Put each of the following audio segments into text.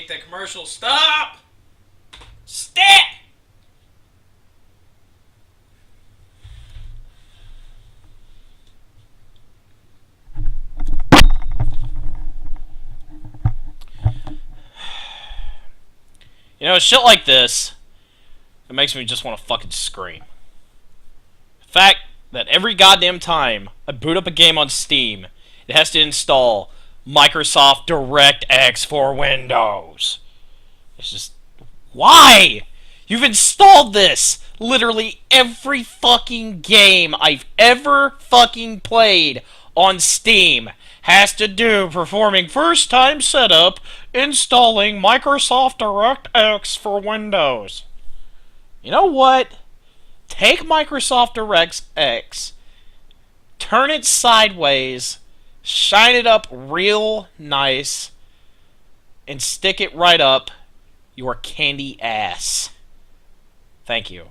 make that commercial stop. Stop. You know, shit like this, it makes me just want to fucking scream. The fact that every goddamn time I boot up a game on Steam, it has to install Microsoft DirectX for Windows. It's just... why? You've installed this! Literally every fucking game I've ever fucking played on Steam has to do performing first-time setup, installing Microsoft DirectX for Windows. You know what? Take Microsoft DirectX, turn it sideways, shine it up real nice, and stick it right up your candy ass. Thank you.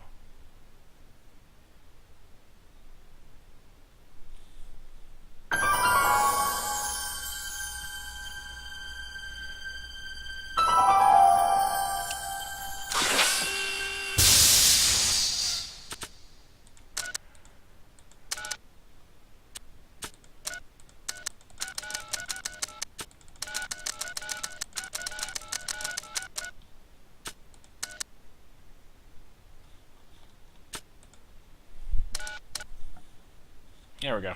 There we go.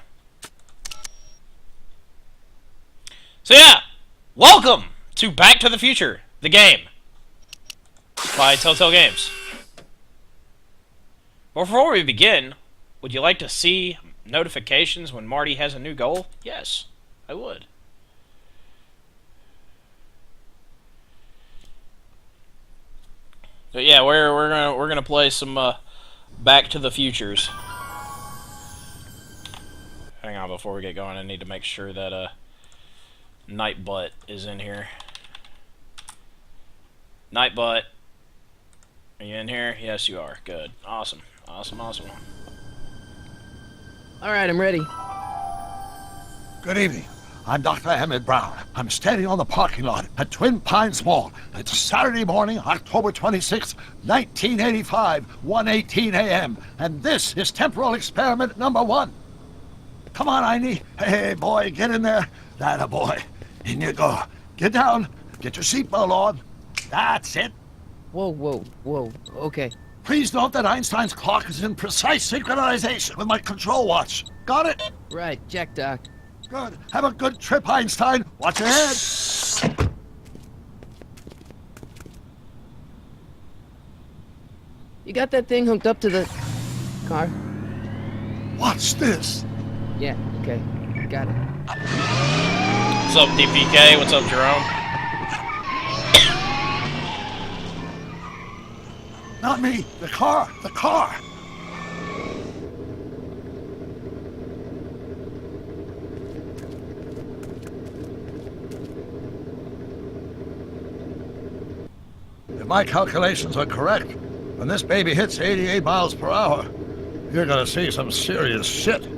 So yeah, welcome to Back to the Future, the game, by Telltale Games. Well, before we begin, would you like to see notifications when Marty has a new goal? Yes, I would. But yeah, we're gonna play some Back to the Futures. Hang on, before we get going, I need to make sure that Nightbutt is in here. Nightbutt, are you in here? Yes, you are. Good. Awesome. Awesome, awesome. Alright, I'm ready. Good evening. I'm Dr. Emmett Brown. I'm standing on the parking lot at Twin Pines Mall. It's Saturday morning, October 26th, 1985, 1:18 a.m. And this is temporal experiment number 1. Come on, Einie. Hey, boy, get in there. That boy. In you go. Get down. Get your seatbelt on. That's it. Whoa, okay. Please note that Einstein's clock is in precise synchronization with my control watch. Got it? Right, check, Doc. Good. Have a good trip, Einstein. Watch your head. You got that thing hooked up to the car? Watch this. Yeah, okay. Got it. What's up, DPK? What's up, Jerome? Not me. The car. The car. If my calculations are correct, when this baby hits 88 miles per hour, you're gonna see some serious shit.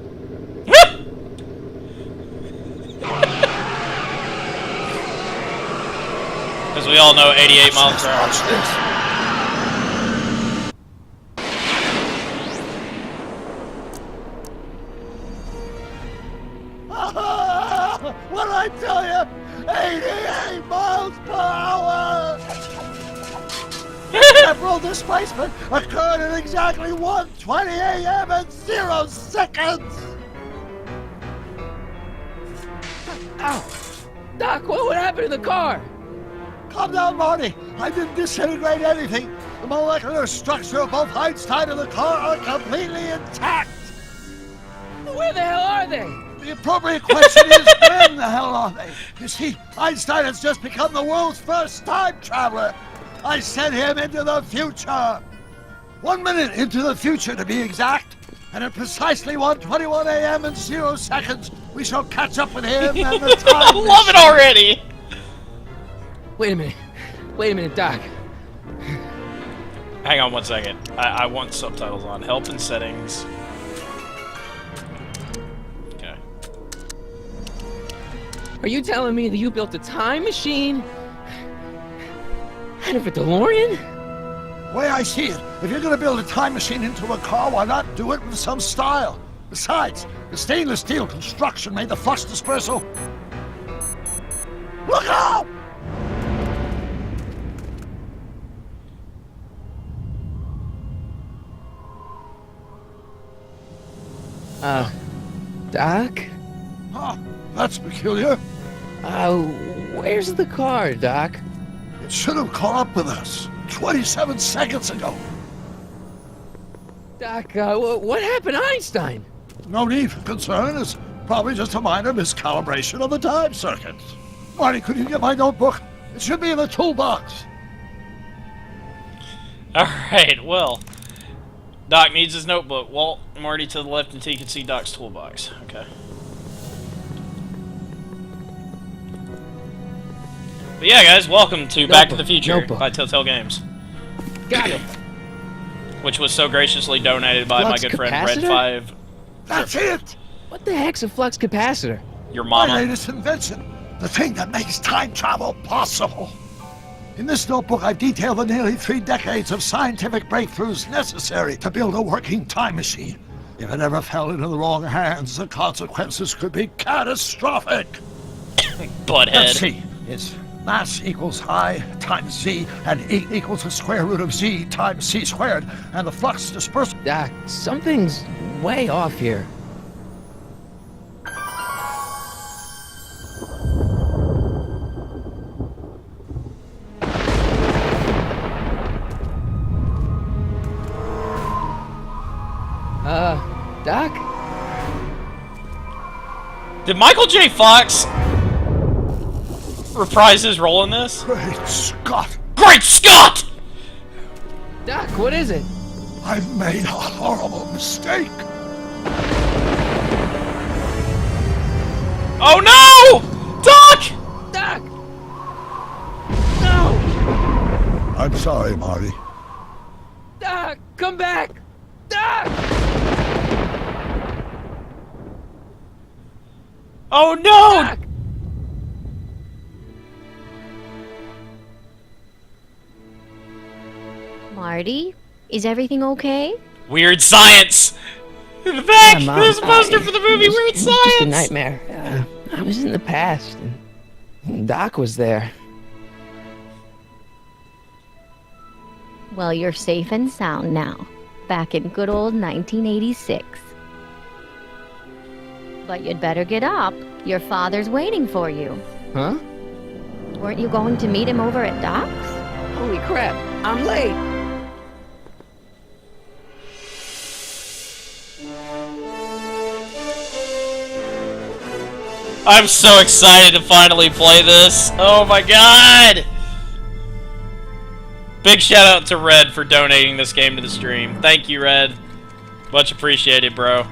Because we all know 88 miles per hour. Watch this. What did I tell you? 88 miles per hour! Temporal displacement occurred at exactly 1:20 a.m. and 0 seconds! Ow! Doc, what would happen to the car? Calm down, Marty. I didn't disintegrate anything. The molecular structure of both Einstein and the car are completely intact. Where the hell are they? The appropriate question is, when the hell are they? You see, Einstein has just become the world's first time traveler. I sent him into the future. 1 minute into the future, to be exact. And at precisely 1:21 a.m. and 0 seconds, we shall catch up with him and the time. I love it already! Wait a minute, Doc. Hang on 1 second. I want subtitles on. Help and settings. Okay. Are you telling me that you built a time machine kind of a DeLorean? The way I see it, if you're gonna build a time machine into a car, why not do it with some style? Besides, the stainless steel construction made the flux dispersal. Look out! Doc? Huh, that's peculiar. Where's the car, Doc? It should have caught up with us 27 seconds ago. Doc, what happened to Einstein? No need for concern. It's probably just a minor miscalibration of the time circuit. Marty, could you get my notebook? It should be in the toolbox. Alright, well. Doc needs his notebook. Walt, Marty to the left until you can see Doc's toolbox. Okay. But yeah, guys, welcome to Back to the Future by Telltale Games. Got it. Which was so graciously donated by Flux my good friend capacitor? Red5. That's it! What the heck's a flux capacitor? Your My mama. latest invention. The thing that makes time travel possible. In this notebook, I've detailed the nearly 3 decades of scientific breakthroughs necessary to build a working time machine. If it ever fell into the wrong hands, the consequences could be catastrophic. Butthead. Let's see. It's mass equals I times Z, and E equals the square root of Z times C squared, and the flux dispersal. Doc, something's way off here. Doc? Did Michael J. Fox reprise his role in this? Great Scott! Great Scott! Doc, what is it? I've made a horrible mistake. Oh no! Doc! Doc! No! I'm sorry, Marty. Doc, come back! Doc! Oh no! Doc! Marty, is everything okay? Weird Science! In the back! Yeah, Mom, There's a poster for the movie it was Weird just a Science! nightmare. I was in the past, and Doc was there. Well, you're safe and sound now. Back in good old 1986. But you'd better get up. Your father's waiting for you. Huh? Weren't you going to meet him over at Doc's? Holy crap, I'm late! I'm so excited to finally play this. Oh my god! Big shout out to Red for donating this game to the stream. Thank you, Red. Much appreciated, bro.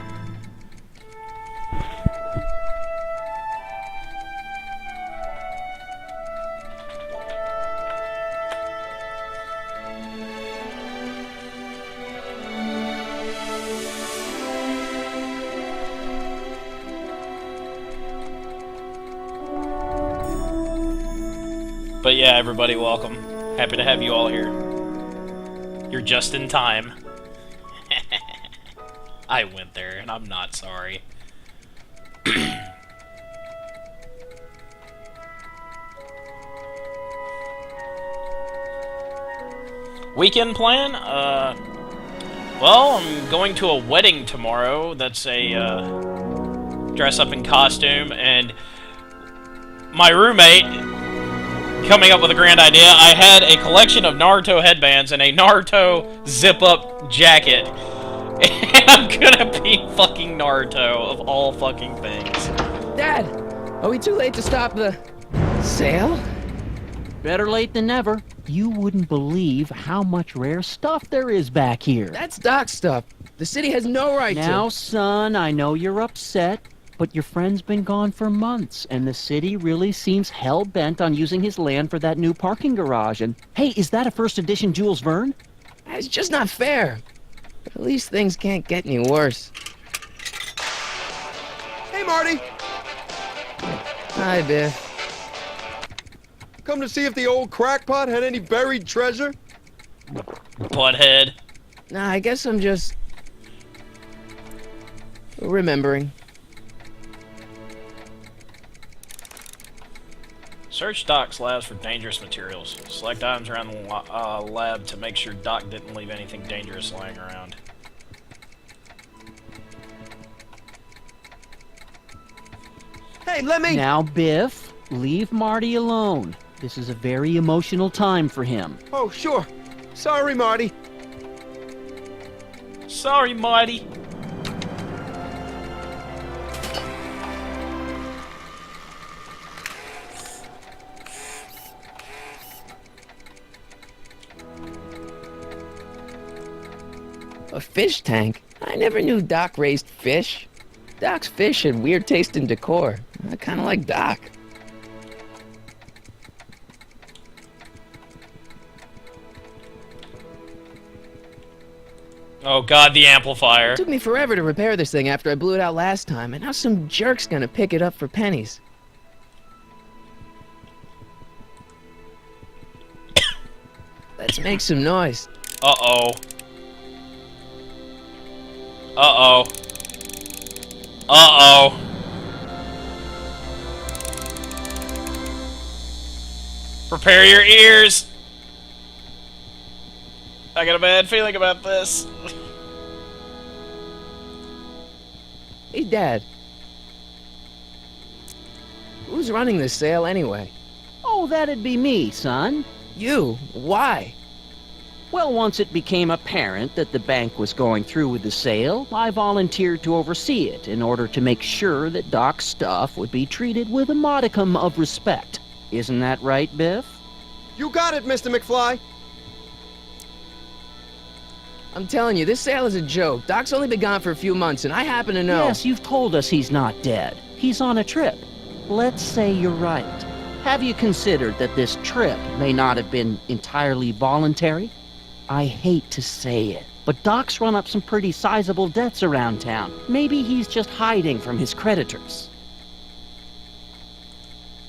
But yeah, everybody, welcome. Happy to have you all here. You're just in time. I went there, and I'm not sorry. Weekend plan? Well, I'm going to a wedding tomorrow. That's a, dress up in costume, and my roommate coming up with a grand idea. I had a collection of Naruto headbands and a Naruto zip-up jacket. And I'm gonna be fucking Naruto, of all fucking things. Dad, are we too late to stop the sale? Better late than never. You wouldn't believe how much rare stuff there is back here. That's Doc stuff. The city has no right Now, to. son, I know you're upset, but your friend's been gone for months, and the city really seems hell-bent on using his land for that new parking garage. And, hey, is that a first edition Jules Verne? It's just not fair. But at least things can't get any worse. Hey, Marty! Hi, Biff. Come to see if the old crackpot had any buried treasure? Butthead. Nah, I guess I'm just... remembering. Search Doc's labs for dangerous materials. Select items around the lab to make sure Doc didn't leave anything dangerous lying around. Hey, let me... Now, Biff, leave Marty alone. This is a very emotional time for him. Oh, sure. Sorry, Marty. Sorry, Marty. A fish tank? I never knew Doc raised fish. Doc's fish had weird taste in decor. I kinda like Doc. Oh god, the amplifier. It took me forever to repair this thing after I blew it out last time, and now some jerk's gonna pick it up for pennies. Let's make some noise. Uh-oh. Uh-oh. Uh-oh. Prepare your ears. I got a bad feeling about this. Hey, Dad. Who's running this sale anyway? Oh, that'd be me, son. You? Why? Well, once it became apparent that the bank was going through with the sale, I volunteered to oversee it in order to make sure that Doc's stuff would be treated with a modicum of respect. Isn't that right, Biff? You got it, Mr. McFly. I'm telling you, this sale is a joke. Doc's only been gone for a few months, and I happen to know... Yes, you've told us he's not dead. He's on a trip. Let's say you're right. Have you considered that this trip may not have been entirely voluntary? I hate to say it, but Doc's run up some pretty sizable debts around town. Maybe he's just hiding from his creditors.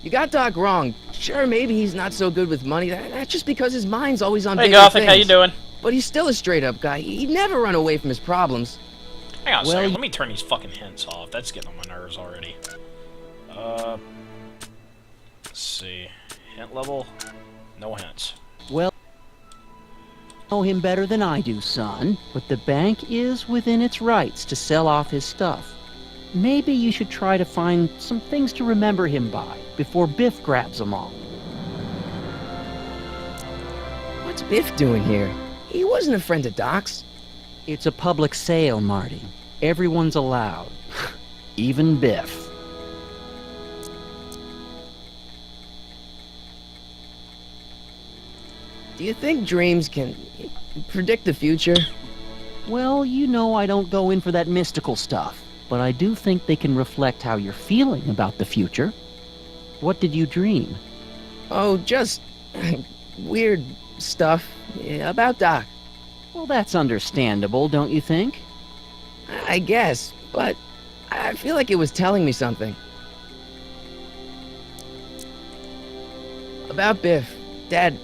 You got Doc wrong. Sure, maybe he's not so good with money. That's just because his mind's always on Hey, bigger Gothic, things. how you doing? But he's still a straight-up guy. He'd never run away from his problems. Hang on a Well, second. Let me turn these fucking hints off. That's getting on my nerves already. Let's see. Hint level? No hints. Well, know him better than I do, son, but the bank is within its rights to sell off his stuff. Maybe you should try to find some things to remember him by before Biff grabs them all. What's Biff doing here? He wasn't a friend of Doc's. It's a public sale, Marty. Everyone's allowed. Even Biff. Do you think dreams can predict the future? Well, you know I don't go in for that mystical stuff, but I do think they can reflect how you're feeling about the future. What did you dream? Oh, just weird stuff about Doc. Well, that's understandable, don't you think? I guess, but I feel like it was telling me something. About Biff. Dad,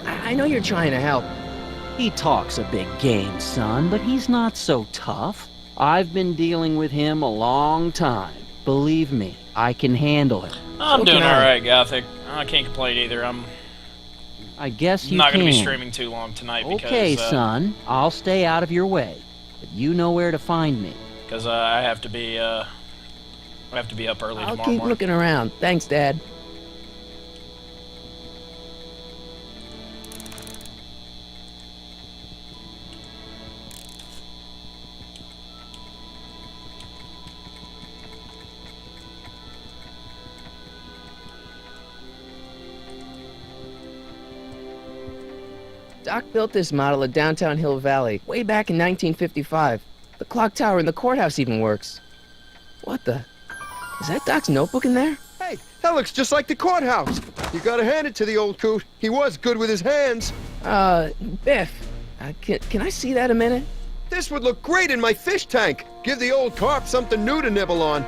I know you're trying to help. He talks a big game, son, but he's not so tough. I've been dealing with him a long time. Believe me, I can handle it. I'm So doing can I. alright, Gothic. I can't complain either. I'm I guess you not can. going to be streaming too long tonight Okay, because son. I'll stay out of your way. But you know where to find me. because I have to be up early I'll tomorrow keep morning. looking around. Thanks, Dad. Doc built this model at downtown Hill Valley way back in 1955. The clock tower in the courthouse even works. What the? Is that Doc's notebook in there? Hey, that looks just like the courthouse. You gotta hand it to the old coot. He was good with his hands. Biff, can I see that a minute? This would look great in my fish tank. Give the old carp something new to nibble on.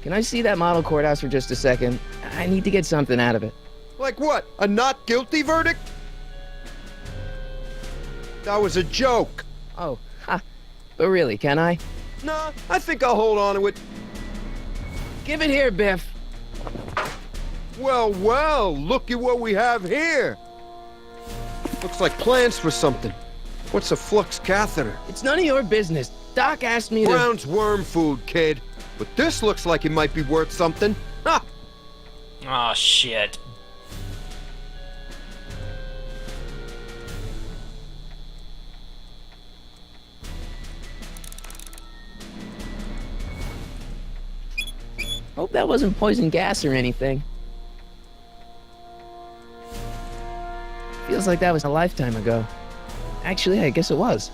Can I see that model courthouse for just a second? I need to get something out of it. Like what? A not guilty verdict? That was a joke. Oh, ha. But really, can I? Nah, I think I'll hold on to it. Give it here, Biff. Well, well, look at what we have here. Looks like plans for something. What's a flux catheter? It's none of your business. Doc asked me to... Brown's worm food, kid. But this looks like it might be worth something. Ha! Aw, shit. Hope that wasn't poison gas or anything. Feels like that was a lifetime ago. Actually, I guess it was.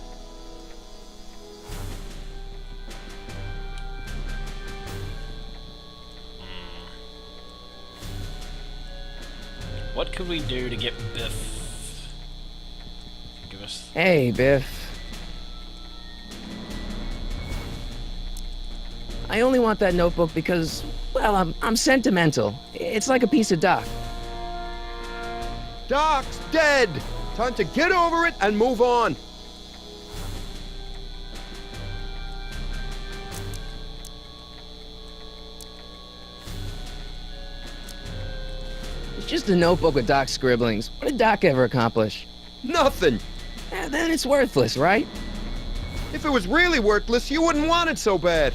What could we do to get Biff? Give us. Hey, Biff. I only want that notebook because, well, I'm sentimental. It's like a piece of Doc. Doc's dead. Time to get over it and move on. It's just a notebook with Doc's scribblings. What did Doc ever accomplish? Nothing. Then it's worthless, right? If it was really worthless, you wouldn't want it so bad.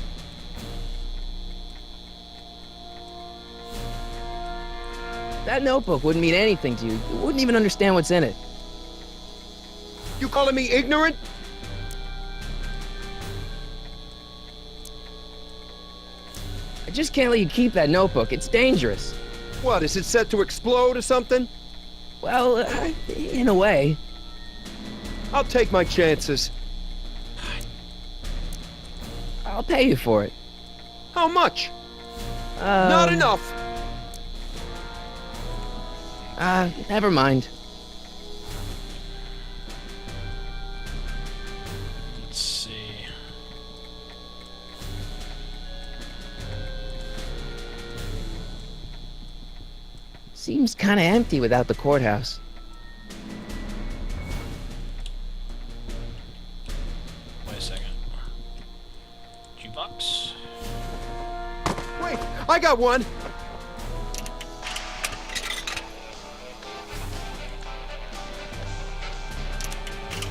That notebook wouldn't mean anything to you. You wouldn't even understand what's in it. You calling me ignorant? I just can't let you keep that notebook. It's dangerous. What, is it set to explode or something? Well, in a way. I'll take my chances. I'll pay you for it. How much? Not enough. Never mind. Let's see. Seems kind of empty without the courthouse. Wait a second. Jukebox? Wait, I got one.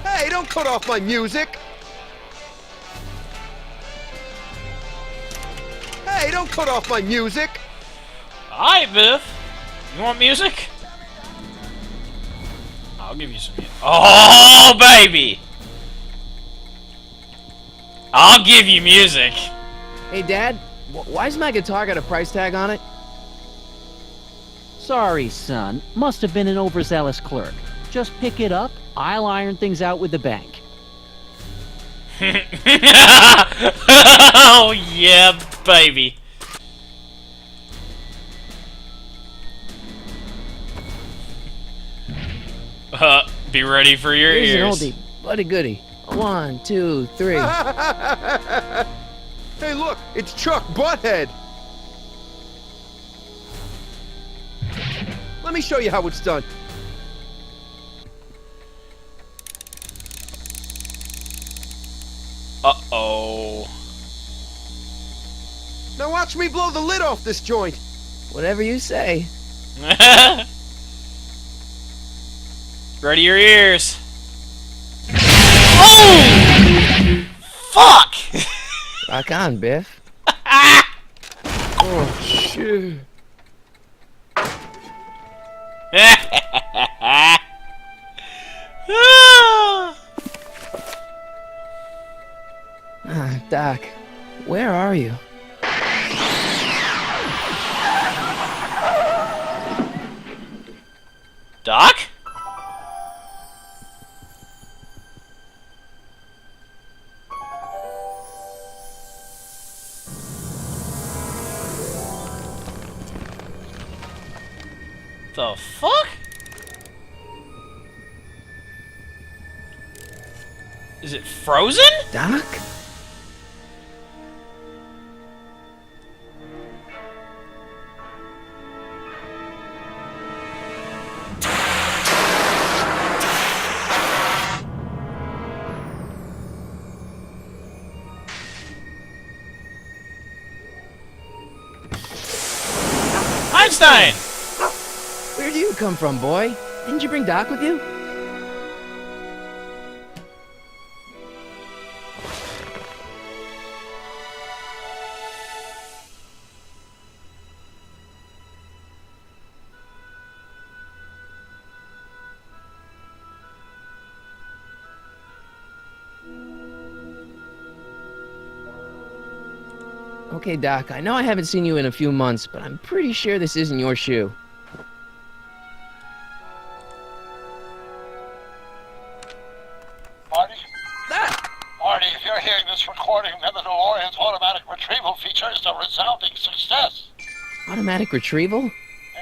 Hey, don't cut off my music. Hey, don't cut off my music. Alright, Biff. You want music? I'll give you some music. Oh, baby! I'll give you music. Hey, Dad, why's my guitar got a price tag on it? Sorry, son. Must have been an overzealous clerk. Just pick it up. I'll iron things out with the bank. Oh, yeah, baby. Be ready for your Here's ears. an oldie, but a goodie. 1, 2, 3. Hey, look, it's Chuck Butthead. Let me show you how it's done. Uh-oh. Now watch me blow the lid off this joint. Whatever you say. Ready your ears. Oh! Fuck! Rock on, Biff. Oh, shit. Doc, where are you? Doc? The fuck? Is it frozen? Doc? mine! Where do you come from, boy? Didn't you bring Doc with you? Okay, Doc, I know I haven't seen you in a few months, but I'm pretty sure this isn't your shoe. Marty? Ah! Marty, if you're hearing this recording, then the DeLorean's automatic retrieval feature is a resounding success. Automatic retrieval? In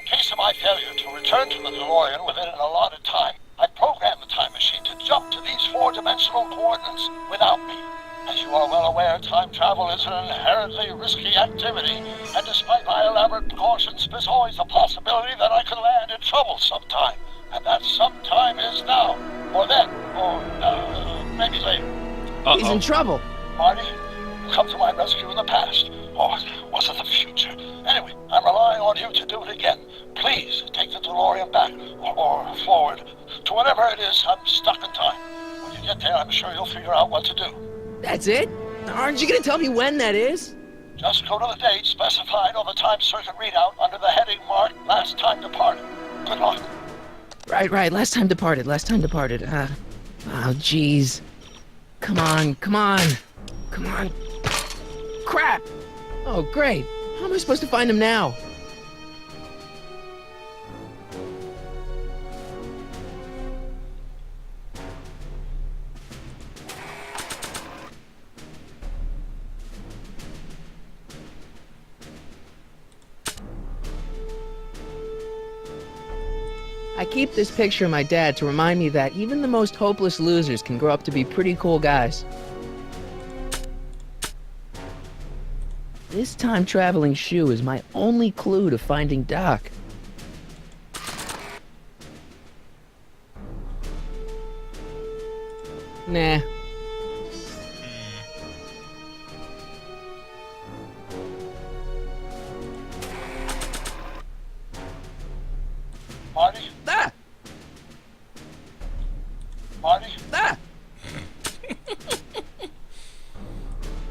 case of my failure to return to the DeLorean within an allotted time, I programmed the time machine to jump to these four-dimensional coordinates without me. As you are well aware, time travel is an inherently risky activity, and despite my elaborate precautions, there's always a possibility that I could land in trouble sometime. And that sometime is now, or then, or maybe later. He's in trouble. Marty, you come to my rescue in the past, or was it the future? Anyway, I'm relying on you to do it again. Please take the DeLorean back, or forward, to whenever it is I'm stuck in time. When you get there, I'm sure you'll figure out what to do. That's it? Aren't you gonna tell me when that is? Just go to the date specified on the time circuit readout under the heading marked Last Time Departed. Good luck. Right, last time departed. Oh, jeez. Come on. Crap! Oh, great. How am I supposed to find him now? I keep this picture of my dad to remind me that even the most hopeless losers can grow up to be pretty cool guys. This time-traveling shoe is my only clue to finding Doc. Nah. Marty? Ah! Marty? Ah!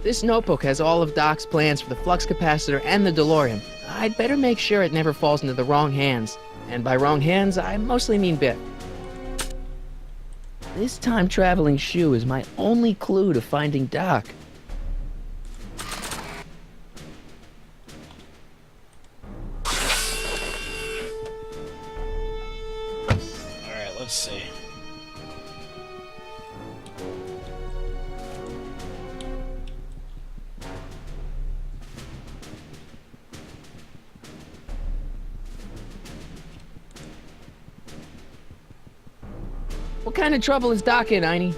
This notebook has all of Doc's plans for the flux capacitor and the DeLorean. I'd better make sure it never falls into the wrong hands. And by wrong hands, I mostly mean Biff. This time-traveling shoe is my only clue to finding Doc. Alright, let's see. What kind of trouble is Doc in, Einie?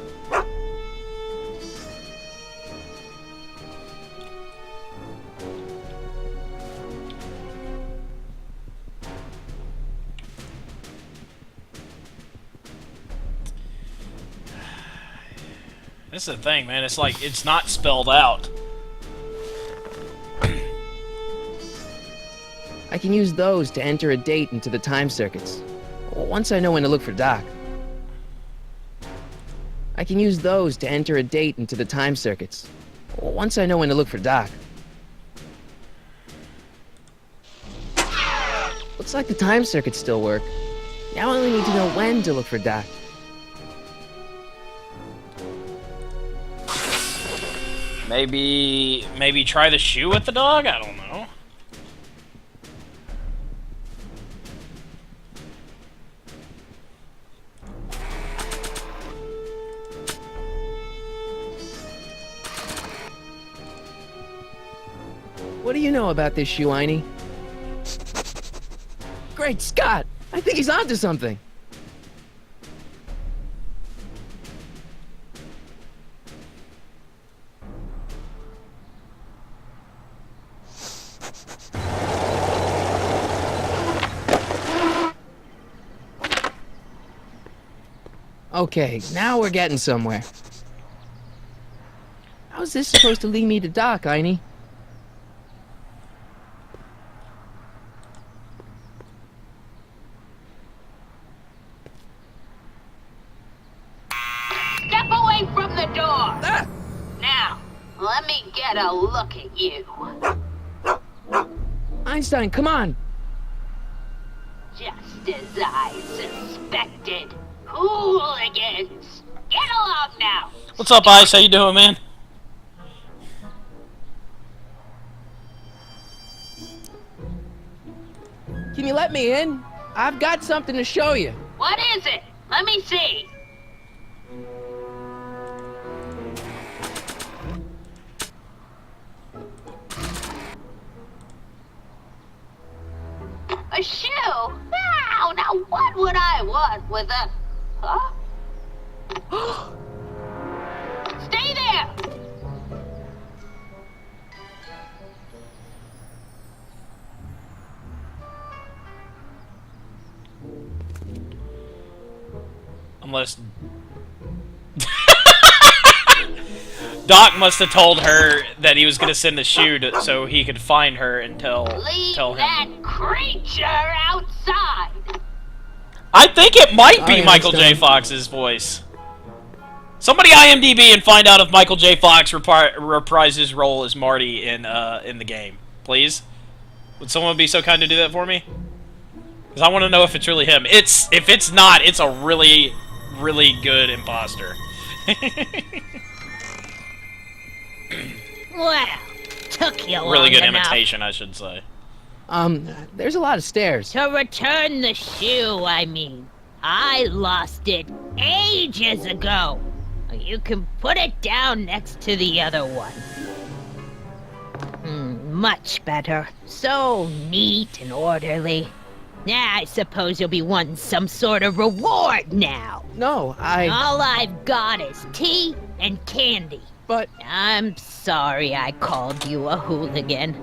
This is the thing, man. It's like, it's not spelled out. I can use those to enter a date into the time circuits. Once I know when to look for Doc. I can use those to enter a date into the time circuits. Once I know when to look for Doc. Looks like the time circuits still work. Now I only need to know when to look for Doc. Maybe try the shoe with the dog? I don't know. What do you know about this shoe, Einie? Great Scott! I think he's onto something! Okay, now we're getting somewhere. How's this supposed to lead me to Doc, Einie? Let me get a look at you. Einstein, come on! Just as I suspected. Hooligans! Get along now! What's up, Ice? How you doing, man? Can you let me in? I've got something to show you. What is it? Let me see. A shoe? Now what would I want with a... Huh? Stay there! Unless... Doc must have told her that he was going to send the shoe so he could find her and tell him. That creature outside! I think it might be Sorry, Michael J. Einstein. Fox's voice. Somebody IMDb and find out if Michael J. Fox reprised his role as Marty in the game, please. Would someone be so kind to do that for me? Because I want to know if it's really him. If it's not, it's a really, really good imposter. Well, took you long Really good enough. imitation, I should say. There's a lot of stairs. To return the shoe, I mean. I lost it ages ago. You can put it down next to the other one. Much better. So neat and orderly. Yeah, I suppose you'll be wanting some sort of reward now. No, All I've got is tea and candy. But... I'm sorry I called you a hooligan.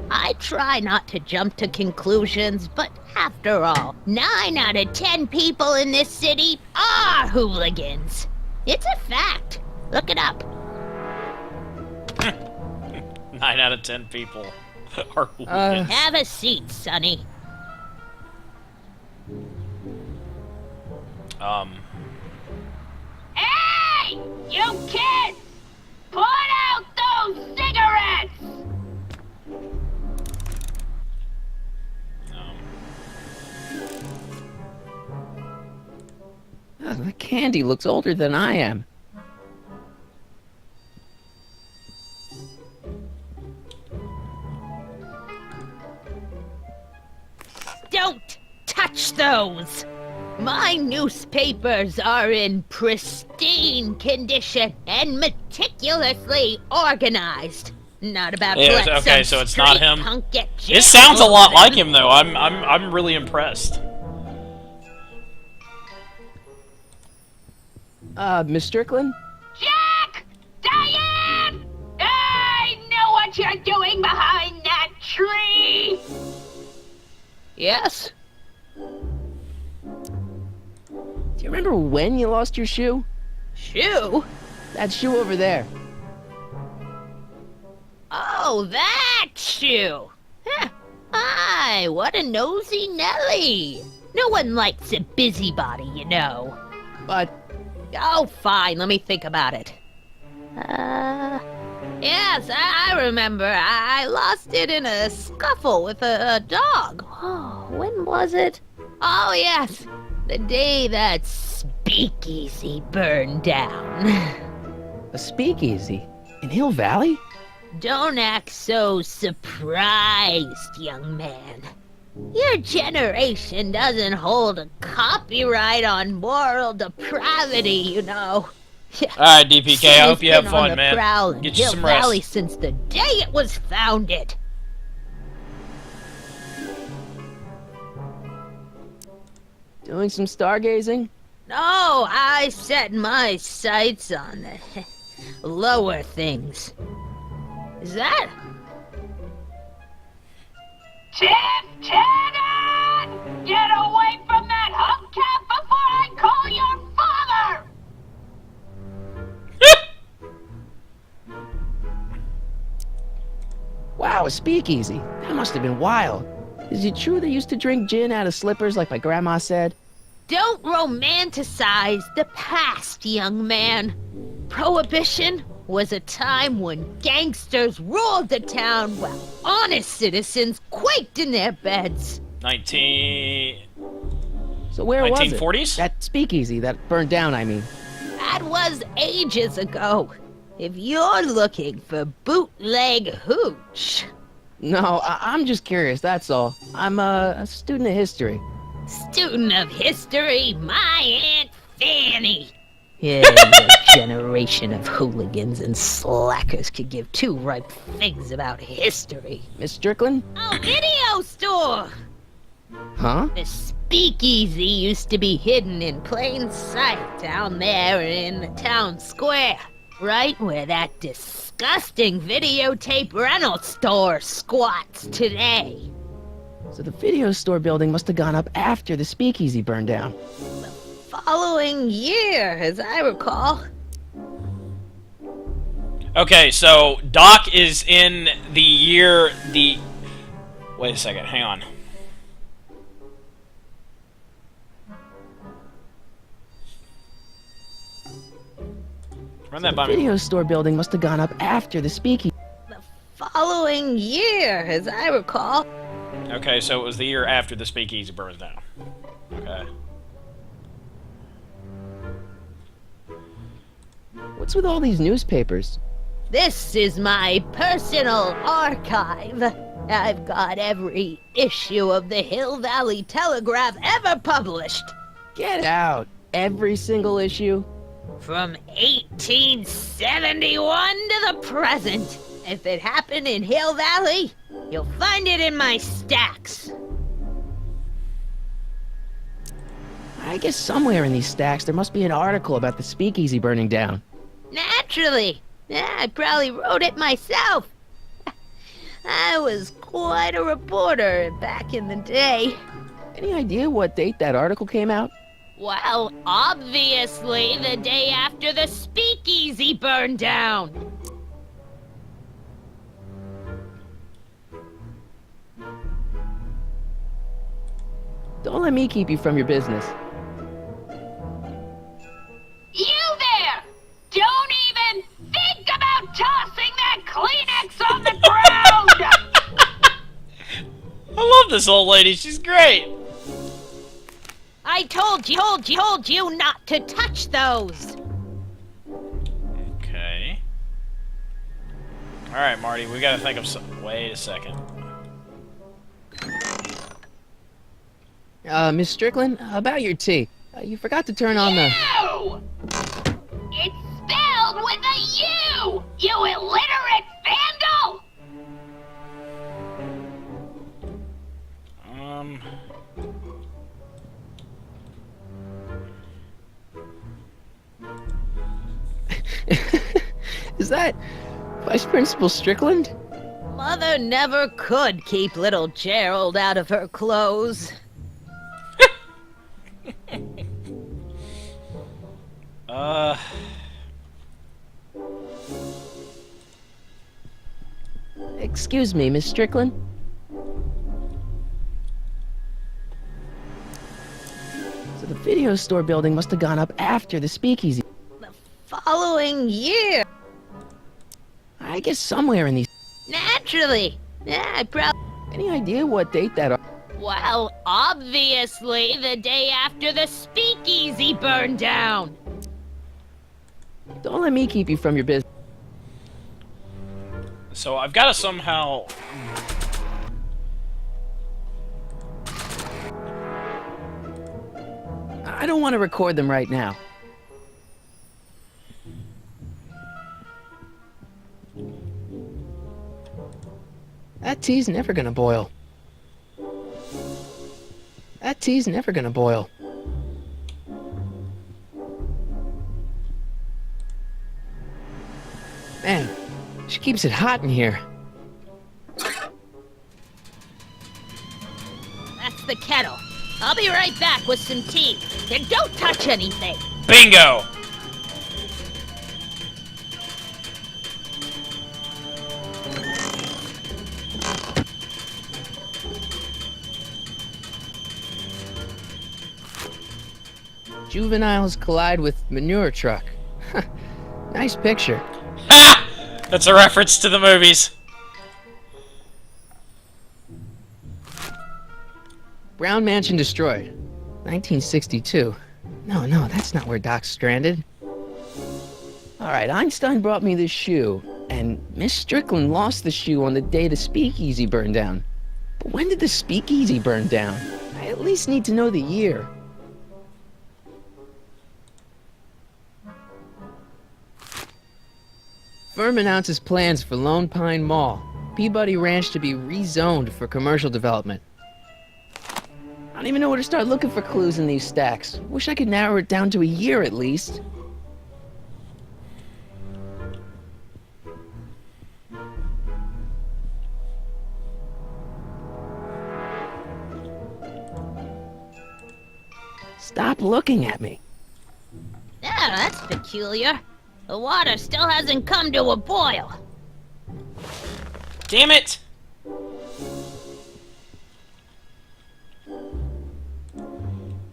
I try not to jump to conclusions, but after all, 9 out of 10 people in this city are hooligans. It's a fact. Look it up. 9 out of 10 people are hooligans. Have a seat, Sonny. Hey! You kids! Put out those cigarettes! The candy looks older than I am. Don't touch those! My newspapers are in pristine condition and meticulously organized. Not about to Yeah, let okay, some so it's not street him. punk get It sounds a lot jailed. like him, though. I'm really impressed. Miss Strickland? Jack! Diane! I know what you're doing behind that tree! Yes? Do you remember when you lost your shoe? Shoe? That shoe over there. Oh, that shoe! Huh. Aye, what a nosy Nelly! No one likes a busybody, you know. But... Oh, fine, let me think about it. Yes, I remember. I lost it in a scuffle with a dog. Oh, when was it? Oh, yes, the day that speakeasy burned down. a speakeasy? In Hill Valley? Don't act so surprised, young man. Your generation doesn't hold a copyright on moral depravity, you know. Alright, DPK, I hope you have Sin's been on fun, the man. prowl in Get you Hill some Valley rest. since the day it was founded. Doing some stargazing? No, I set my sights on the lower things. Is that? Tannen! Get away from that hubcap before I call your father! Wow, a speakeasy. That must have been wild. Is it true they used to drink gin out of slippers like my grandma said? Don't romanticize the past, young man. Prohibition was a time when gangsters ruled the town while honest citizens quaked in their beds. 19... So where was it? 1940s? That speakeasy that burned down, I mean. That was ages ago. If you're looking for bootleg hooch. No, I'm just curious, that's all. I'm a student of history. Student of history, my Aunt Fanny. Yeah, the generation of hooligans and slackers could give two ripe figs about history. Miss Strickland? A video store! Huh? The speakeasy used to be hidden in plain sight down there in the town square, right where that disgusting videotape rental store squats today. So the video store building must have gone up after the speakeasy burned down. Following year, as I recall. Okay, so Doc is in the year the... Wait a second, hang on. Run that The by me. video store building must have gone up after the speakeasy. The following year, as I recall. Okay, so it was the year after the speakeasy burns down. Okay. What's with all these newspapers? This is my personal archive. I've got every issue of the Hill Valley Telegraph ever published. Get out! Every single issue? From 1871 to the present. If it happened in Hill Valley, you'll find it in my stacks. I guess somewhere in these stacks there must be an article about the speakeasy burning down. Naturally. Yeah, I probably wrote it myself. I was quite a reporter back in the day. Any idea what date that article came out? Well, obviously the day after the speakeasy burned down. Don't let me keep you from your business. You there! Don't even think about tossing that Kleenex on the ground! I love this old lady, she's great! I told you not to touch those! Okay. Alright, Marty, we gotta think of some... Wait a second. Miss Strickland, about your tea. You forgot to turn on the... U! It's spelled with a U! You illiterate vandal! Is that Vice Principal Strickland? Mother never could keep little Gerald out of her clothes. Excuse me, Miss Strickland? So the video store building must have gone up after the speakeasy. The following year. I guess somewhere in these... Naturally. Yeah, I probably... Any idea what date that... Well, obviously the day after the speakeasy burned down. Don't let me keep you from your business. So I've gotta somehow... I don't want to record them right now. That tea's never gonna boil. That tea's never gonna boil. Man, she keeps it hot in here. That's the kettle. I'll be right back with some tea. And don't touch anything. Bingo! Juveniles collide with manure truck. Nice picture. Ha! That's a reference to the movies. Brown Mansion destroyed. 1962. No, that's not where Doc's stranded. Alright, Einstein brought me this shoe, and Miss Strickland lost the shoe on the day the speakeasy burned down. But when did the speakeasy burn down? I at least need to know the year. Firm announces plans for Lone Pine Mall, Peabody Ranch to be rezoned for commercial development. I don't even know where to start looking for clues in these stacks. Wish I could narrow it down to a year at least. Stop looking at me. Yeah, that's peculiar. The water still hasn't come to a boil. Damn it!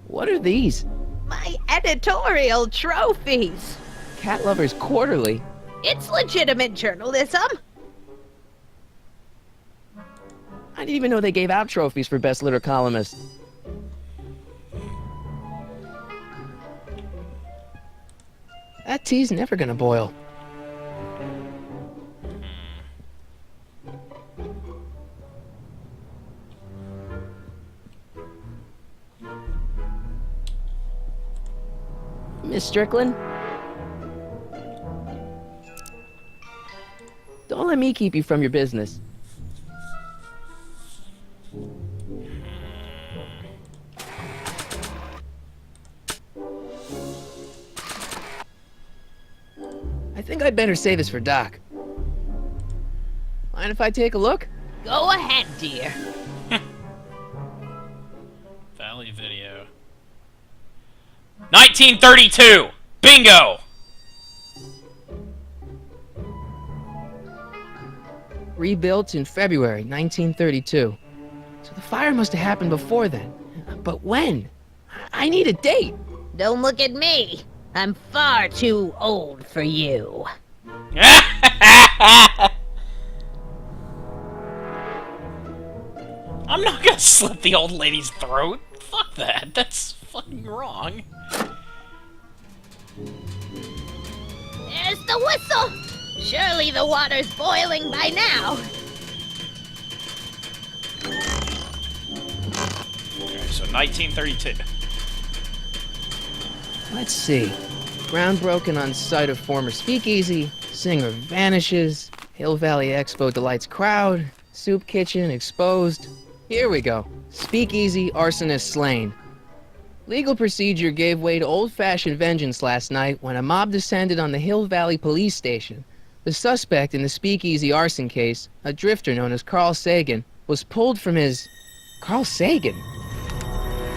What are these? My editorial trophies. Cat Lovers Quarterly. It's legitimate journalism. I didn't even know they gave out trophies for best litter columnist. That tea's never gonna boil. Miss Strickland? Don't let me keep you from your business. I think I'd better save this for Doc. Mind if I take a look? Go ahead, dear. Valley Video. 1932! Bingo! Rebuilt in February 1932. So the fire must have happened before then. But when? I need a date. Don't look at me. I'm far too old for you. I'm not gonna slit the old lady's throat. Fuck that. That's fucking wrong. There's the whistle. Surely the water's boiling by now. Okay, so 1932. Let's see. Ground broken on site of former speakeasy. Singer vanishes. Hill Valley Expo delights crowd. Soup kitchen exposed. Here we go. Speakeasy arsonist slain. Legal procedure gave way to old-fashioned vengeance last night when a mob descended on the Hill Valley police station. The suspect in the speakeasy arson case, a drifter known as Carl Sagan, was pulled from his... Carl Sagan?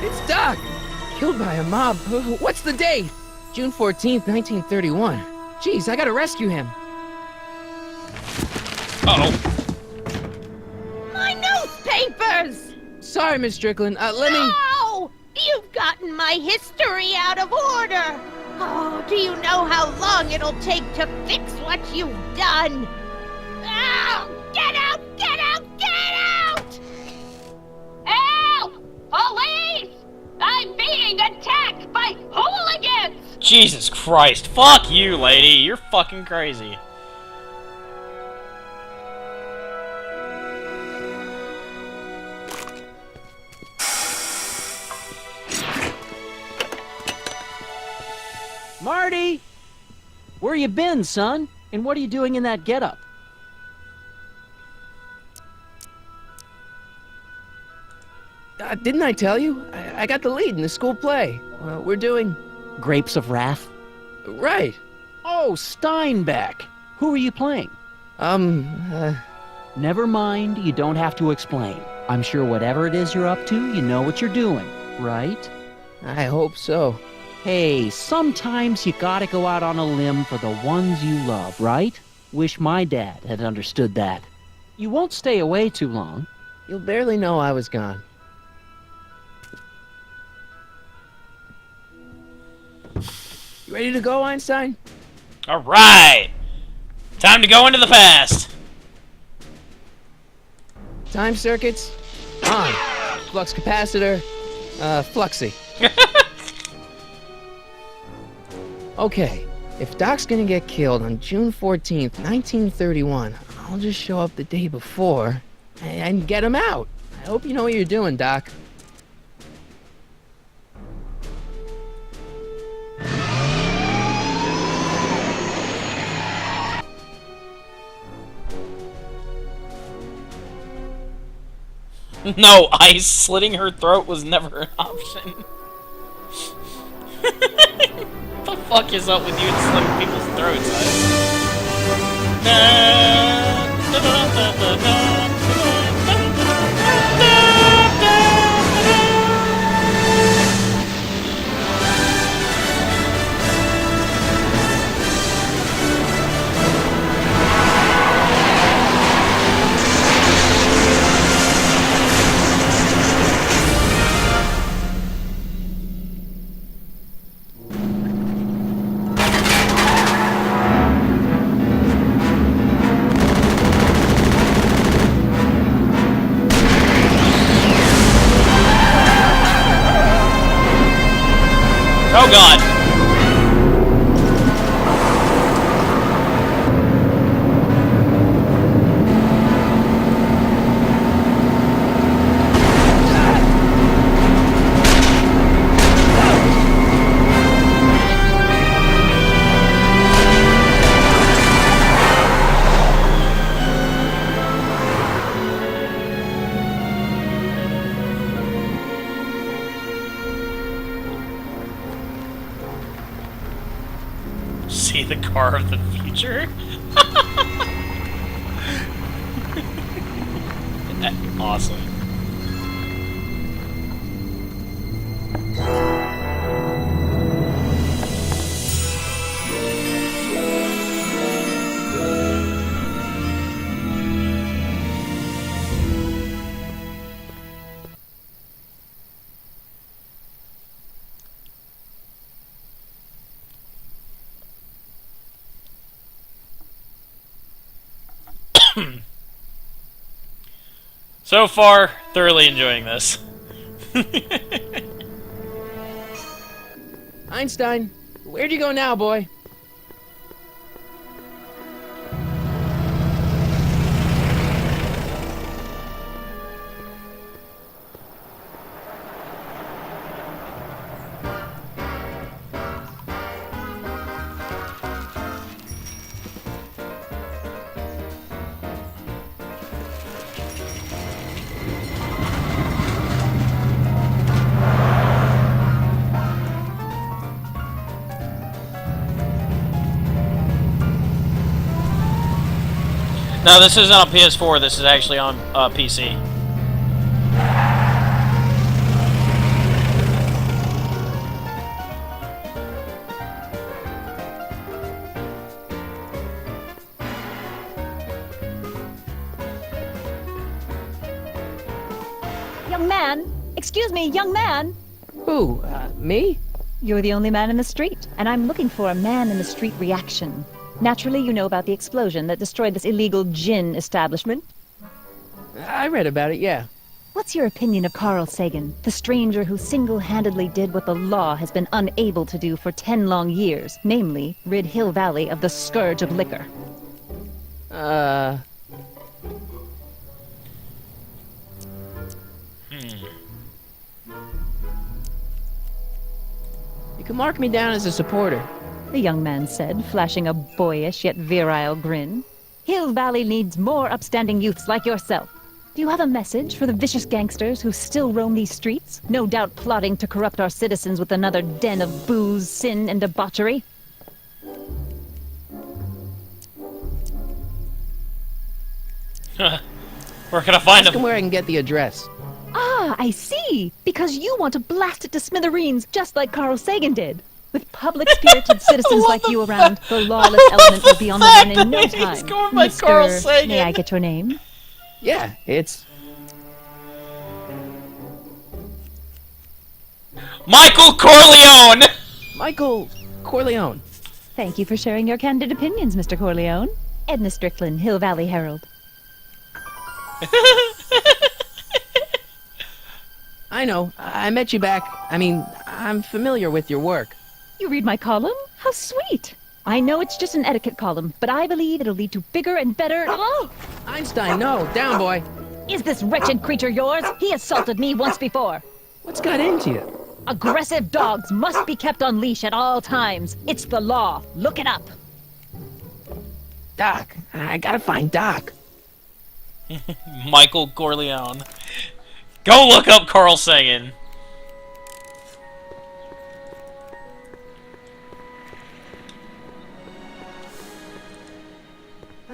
It's Doc! Killed by a mob. What's the date? June 14th, 1931. Jeez, I gotta rescue him. Uh-oh. My newspapers! Sorry, Miss Strickland. Let me... No! You've gotten my history out of order! Oh, do you know how long it'll take to fix what you've done? Ow! Get out! Get out! Get out! Help! Police! I'm being attacked by hooligans! Jesus Christ. Fuck you, lady. You're fucking crazy. Marty! Where you been, son? And what are you doing in that getup? Didn't I tell you? I got the lead in the school play. We're doing... Grapes of Wrath? Right. Oh, Steinbeck! Who are you playing? Never mind, you don't have to explain. I'm sure whatever it is you're up to, you know what you're doing, right? I hope so. Hey, sometimes you gotta go out on a limb for the ones you love, right? Wish my dad had understood that. You won't stay away too long. You'll barely know I was gone. You ready to go, Einstein? Alright! Time to go into the past. Time circuits on. Flux capacitor, fluxy. Okay, if Doc's gonna get killed on June 14th, 1931, I'll just show up the day before and get him out. I hope you know what you're doing, Doc. No, ice slitting her throat was never an option. What the fuck is up with you and slitting people's throats, Oh god! See the car of the future? Awesome. So far, thoroughly enjoying this. Einstein, where'd you go now, boy? No, this isn't on PS4, this is actually on PC. Young man! Excuse me, young man! Who, me? You're the only man in the street, and I'm looking for a man-in-the-street reaction. Naturally, you know about the explosion that destroyed this illegal gin establishment. I read about it, yeah. What's your opinion of Carl Sagan, the stranger who single-handedly did what the law has been unable to do for 10 long years, namely, rid Hill Valley of the scourge of liquor? You can mark me down as a supporter. The young man said, flashing a boyish yet virile grin. Hill Valley needs more upstanding youths like yourself. Do you have a message for the vicious gangsters who still roam these streets, no doubt plotting to corrupt our citizens with another den of booze, sin, and debauchery? Where can I find Ask him him? where I can get the address. Ah, I see! Because you want to blast it to smithereens, just like Carl Sagan did. With public-spirited citizens like you around, the lawless element will be on the run in no time. He's going by Carl Sagan. May I get your name? Yeah, it's... Michael Corleone! Michael Corleone. Thank you for sharing your candid opinions, Mr. Corleone. Edna Strickland, Hill Valley Herald. I know. I met you back. I mean, I'm familiar with your work. You read my column? How sweet! I know it's just an etiquette column, but I believe it'll lead to bigger and better. Oh! Einstein, no. Down, boy. Is this wretched creature yours? He assaulted me once before. What's got into you? Aggressive dogs must be kept on leash at all times. It's the law. Look it up. Doc. I gotta find Doc. Michael Corleone. Go look up Carl Sagan.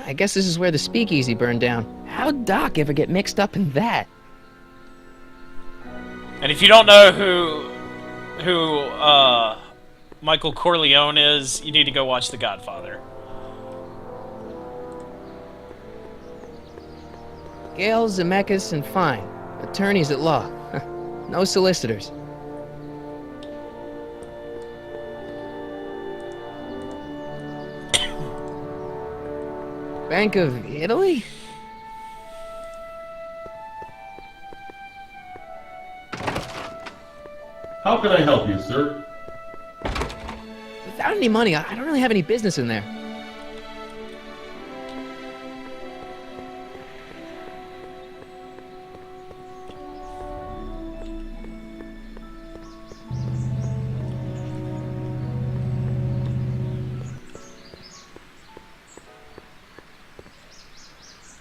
I guess this is where the speakeasy burned down. How'd Doc ever get mixed up in that? And if you don't know who Michael Corleone is, you need to go watch The Godfather. Gale, Zemeckis, and Fine. Attorneys at law. No solicitors. Bank of Italy? How can I help you, sir? Without any money, I don't really have any business in there.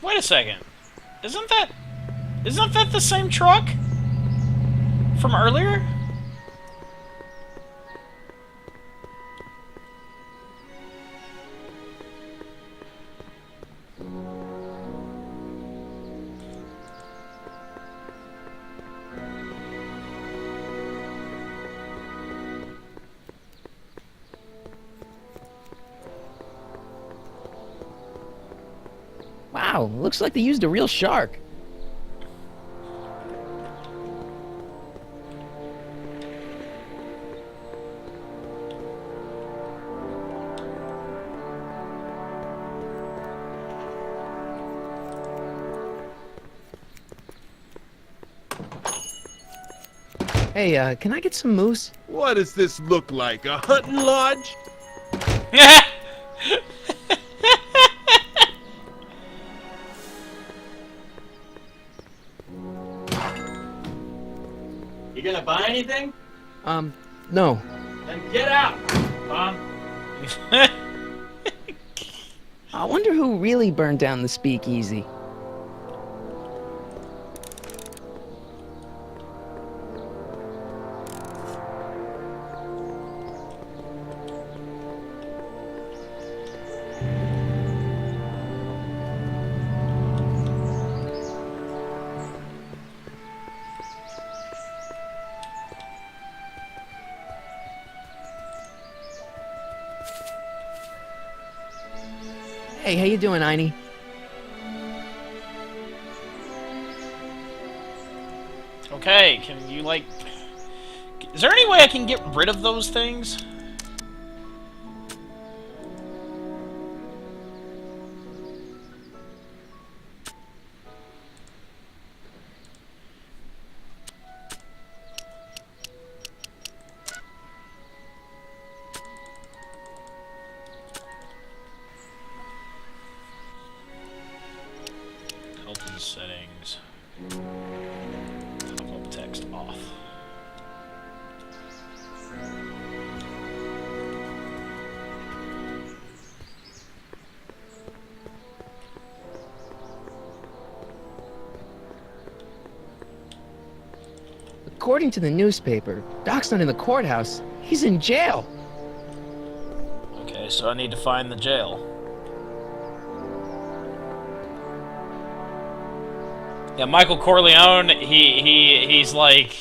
Wait a second. Isn't that the same truck from earlier? Wow, looks like they used a real shark. Hey, can I get some moose? What does this look like? A hunting lodge? You gonna buy anything? No. Then get out, Tom. I wonder who really burned down the speakeasy. Hey, how you doing, Einie? Okay, can you, like... Is there any way I can get rid of those things? Health and settings. Pop-up text off. According to the newspaper, Doc's not in the courthouse. He's in jail. Okay, so I need to find the jail. Yeah, Michael Corleone, he's like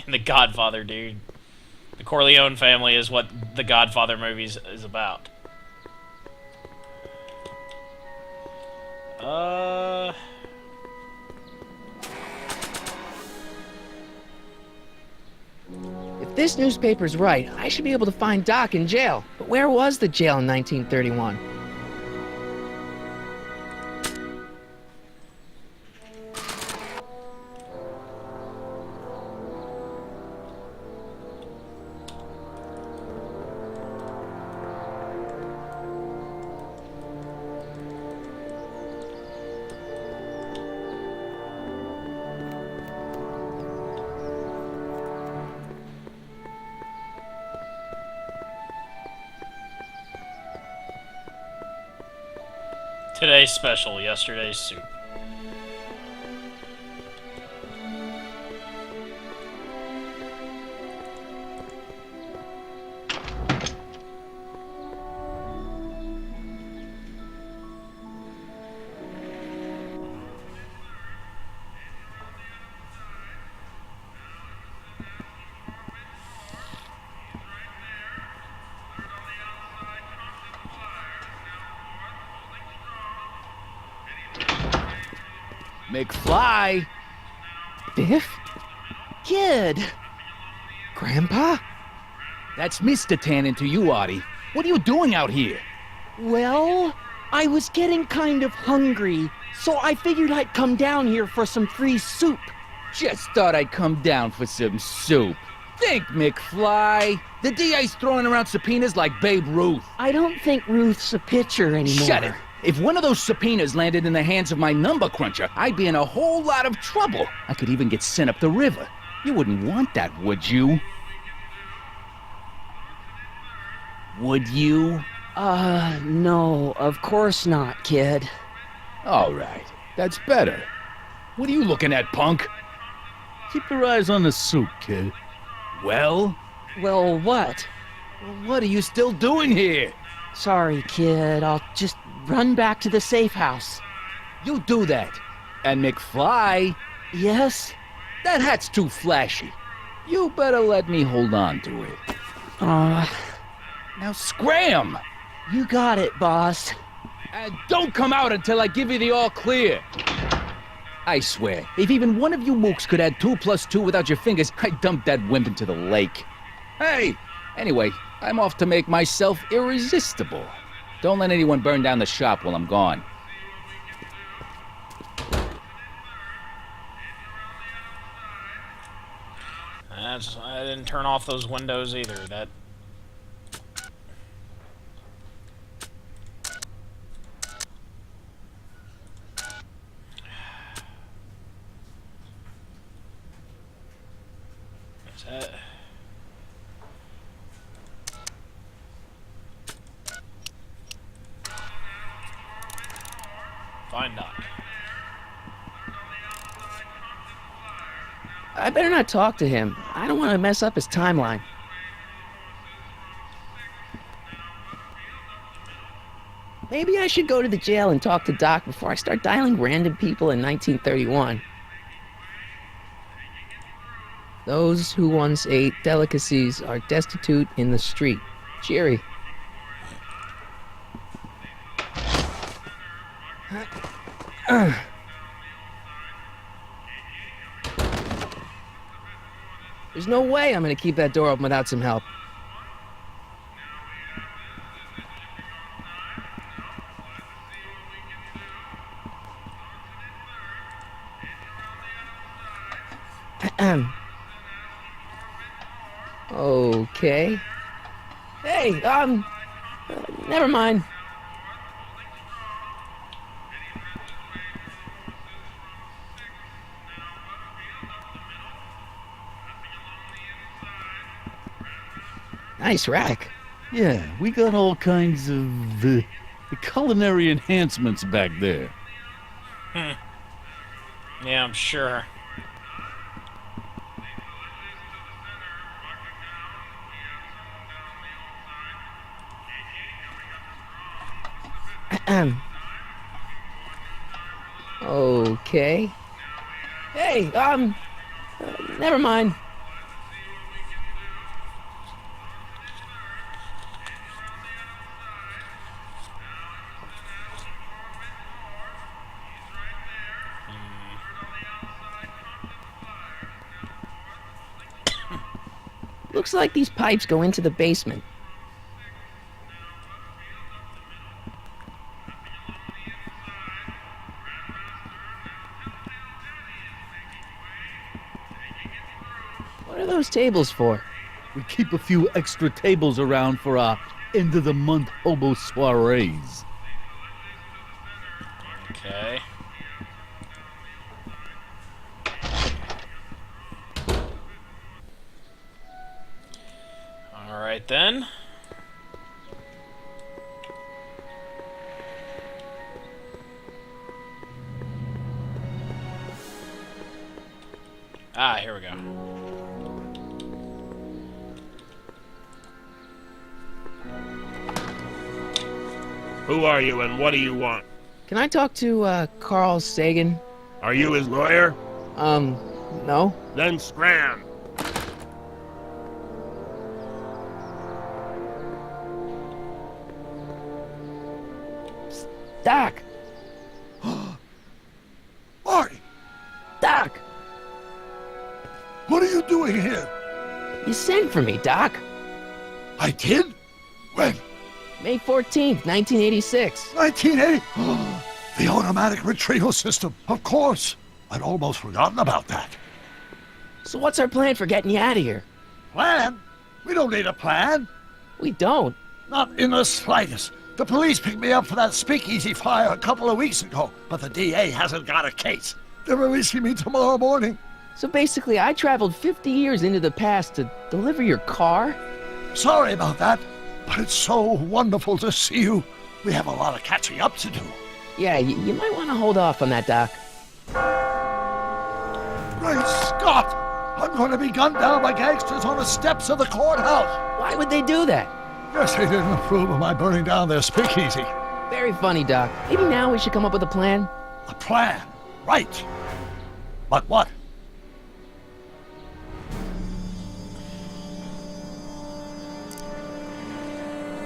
in The Godfather, dude. The Corleone family is what the Godfather movies is about. If this newspaper's right, I should be able to find Doc in jail. But where was the jail in 1931? Today's special, yesterday's soup. McFly! Biff? Kid! Grandpa? That's Mr. Tannen to you, Artie. What are you doing out here? Well, I was getting kind of hungry, so I figured I'd come down here for some free soup. Just thought I'd come down for some soup. Think, McFly. The DA's throwing around subpoenas like Babe Ruth. I don't think Ruth's a pitcher anymore. Shut it! If one of those subpoenas landed in the hands of my number cruncher, I'd be in a whole lot of trouble. I could even get sent up the river. You wouldn't want that, would you? Would you? No, of course not, kid. All right, that's better. What are you looking at, punk? Keep your eyes on the soup, kid. Well? Well, what? What are you still doing here? Sorry, kid. I'll just run back to the safe house. You do that. And McFly, Yes? that hat's too flashy. You better let me hold on to it. Now scram! You got it, boss. And don't come out until I give you the all clear. I swear, if even one of you mooks could add 2 + 2 without your fingers, I'd dump that wimp into the lake. Hey! Anyway, I'm off to make myself irresistible. Don't let anyone burn down the shop while I'm gone. I didn't turn off those windows either. That... Is that... Fine, Doc. I better not talk to him. I don't want to mess up his timeline. Maybe I should go to the jail and talk to Doc before I start dialing random people in 1931. Those who once ate delicacies are destitute in the street. Cheery. There's no way I'm gonna keep that door open without some help. Okay. Hey, never mind. Nice rack. Yeah, we got all kinds of culinary enhancements back there. Yeah, I'm sure. Okay. Hey, never mind. Looks like these pipes go into the basement. What are those tables for? We keep a few extra tables around for our end-of-the-month hobo soirees. Okay. Alright then. Ah, here we go. Who are you and what do you want? Can I talk to, Carl Sagan? Are you his lawyer? No. Then scram. Doc! Marty, Doc! what are you doing here? You sent for me, Doc. I did? When? May 14th, 1986. 1980? The automatic retrieval system, of course. I'd almost forgotten about that. So what's our plan for getting you out of here? Plan? We don't need a plan. We don't. Not in the slightest. The police picked me up for that speakeasy fire a couple of weeks ago, but the DA hasn't got a case. They're releasing me tomorrow morning. So basically, I traveled 50 years into the past to deliver your car? Sorry about that, but it's so wonderful to see you. We have a lot of catching up to do. Yeah, you might want to hold off on that, Doc. Great Scott! I'm going to be gunned down by gangsters on the steps of the courthouse. Why would they do that? Guess they didn't approve of my burning down their speakeasy. Very funny, Doc. Maybe now we should come up with a plan. A plan? Right. But what?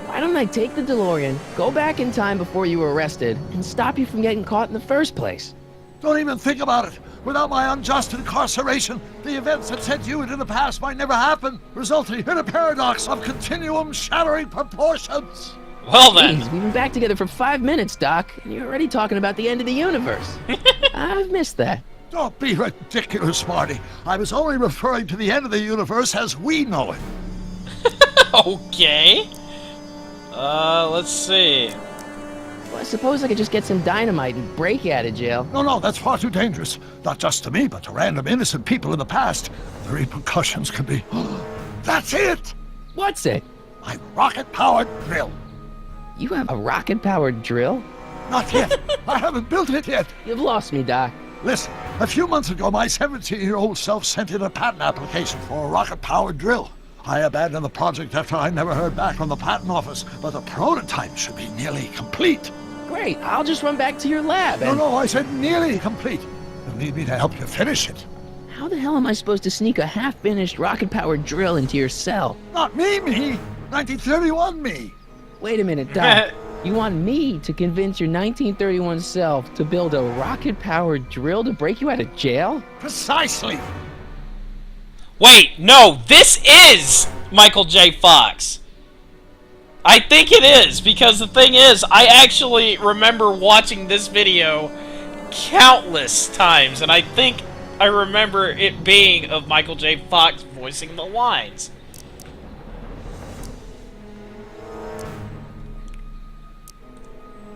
Why don't I take the DeLorean, go back in time before you were arrested, and stop you from getting caught in the first place? Don't even think about it. Without my unjust incarceration, the events that sent you into the past might never happen, resulting in a paradox of continuum shattering proportions. Well then. Jeez, we've been back together for 5 minutes, Doc, and you're already talking about the end of the universe. I've missed that. Don't be ridiculous, Marty. I was only referring to the end of the universe as we know it. Okay. Let's see. Well, I suppose I could just get some dynamite and break you out of jail. No, that's far too dangerous. Not just to me, but to random innocent people in the past. The repercussions could be... That's it! What's it? My rocket-powered drill. You have a rocket-powered drill? Not yet. I haven't built it yet. You've lost me, Doc. Listen, a few months ago, my 17-year-old self sent in a patent application for a rocket-powered drill. I abandoned the project after I never heard back from the patent office, but the prototype should be nearly complete. Great, I'll just run back to your lab and... No, I said nearly complete. You'll need me to help you finish it. How the hell am I supposed to sneak a half-finished rocket-powered drill into your cell? Not me! 1931 me! Wait a minute, Doc. You want me to convince your 1931 self to build a rocket-powered drill to break you out of jail? Precisely! Wait, no, this is Michael J. Fox. I think it is, because the thing is, I actually remember watching this video countless times, and I think I remember it being of Michael J. Fox voicing the lines.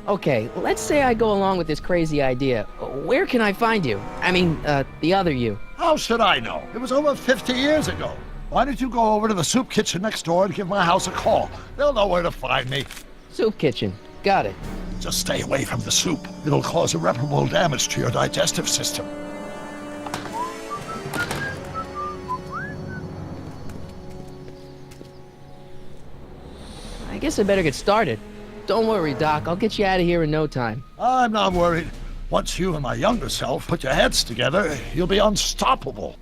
Okay, let's say I go along with this crazy idea. Where can I find you? I mean, the other you. How should I know? It was over 50 years ago. Why don't you go over to the soup kitchen next door and give my house a call? They'll know where to find me. Soup kitchen. Got it. Just stay away from the soup. It'll cause irreparable damage to your digestive system. I guess I better get started. Don't worry, Doc. I'll get you out of here in no time. I'm not worried. Once you and my younger self put your heads together, you'll be unstoppable.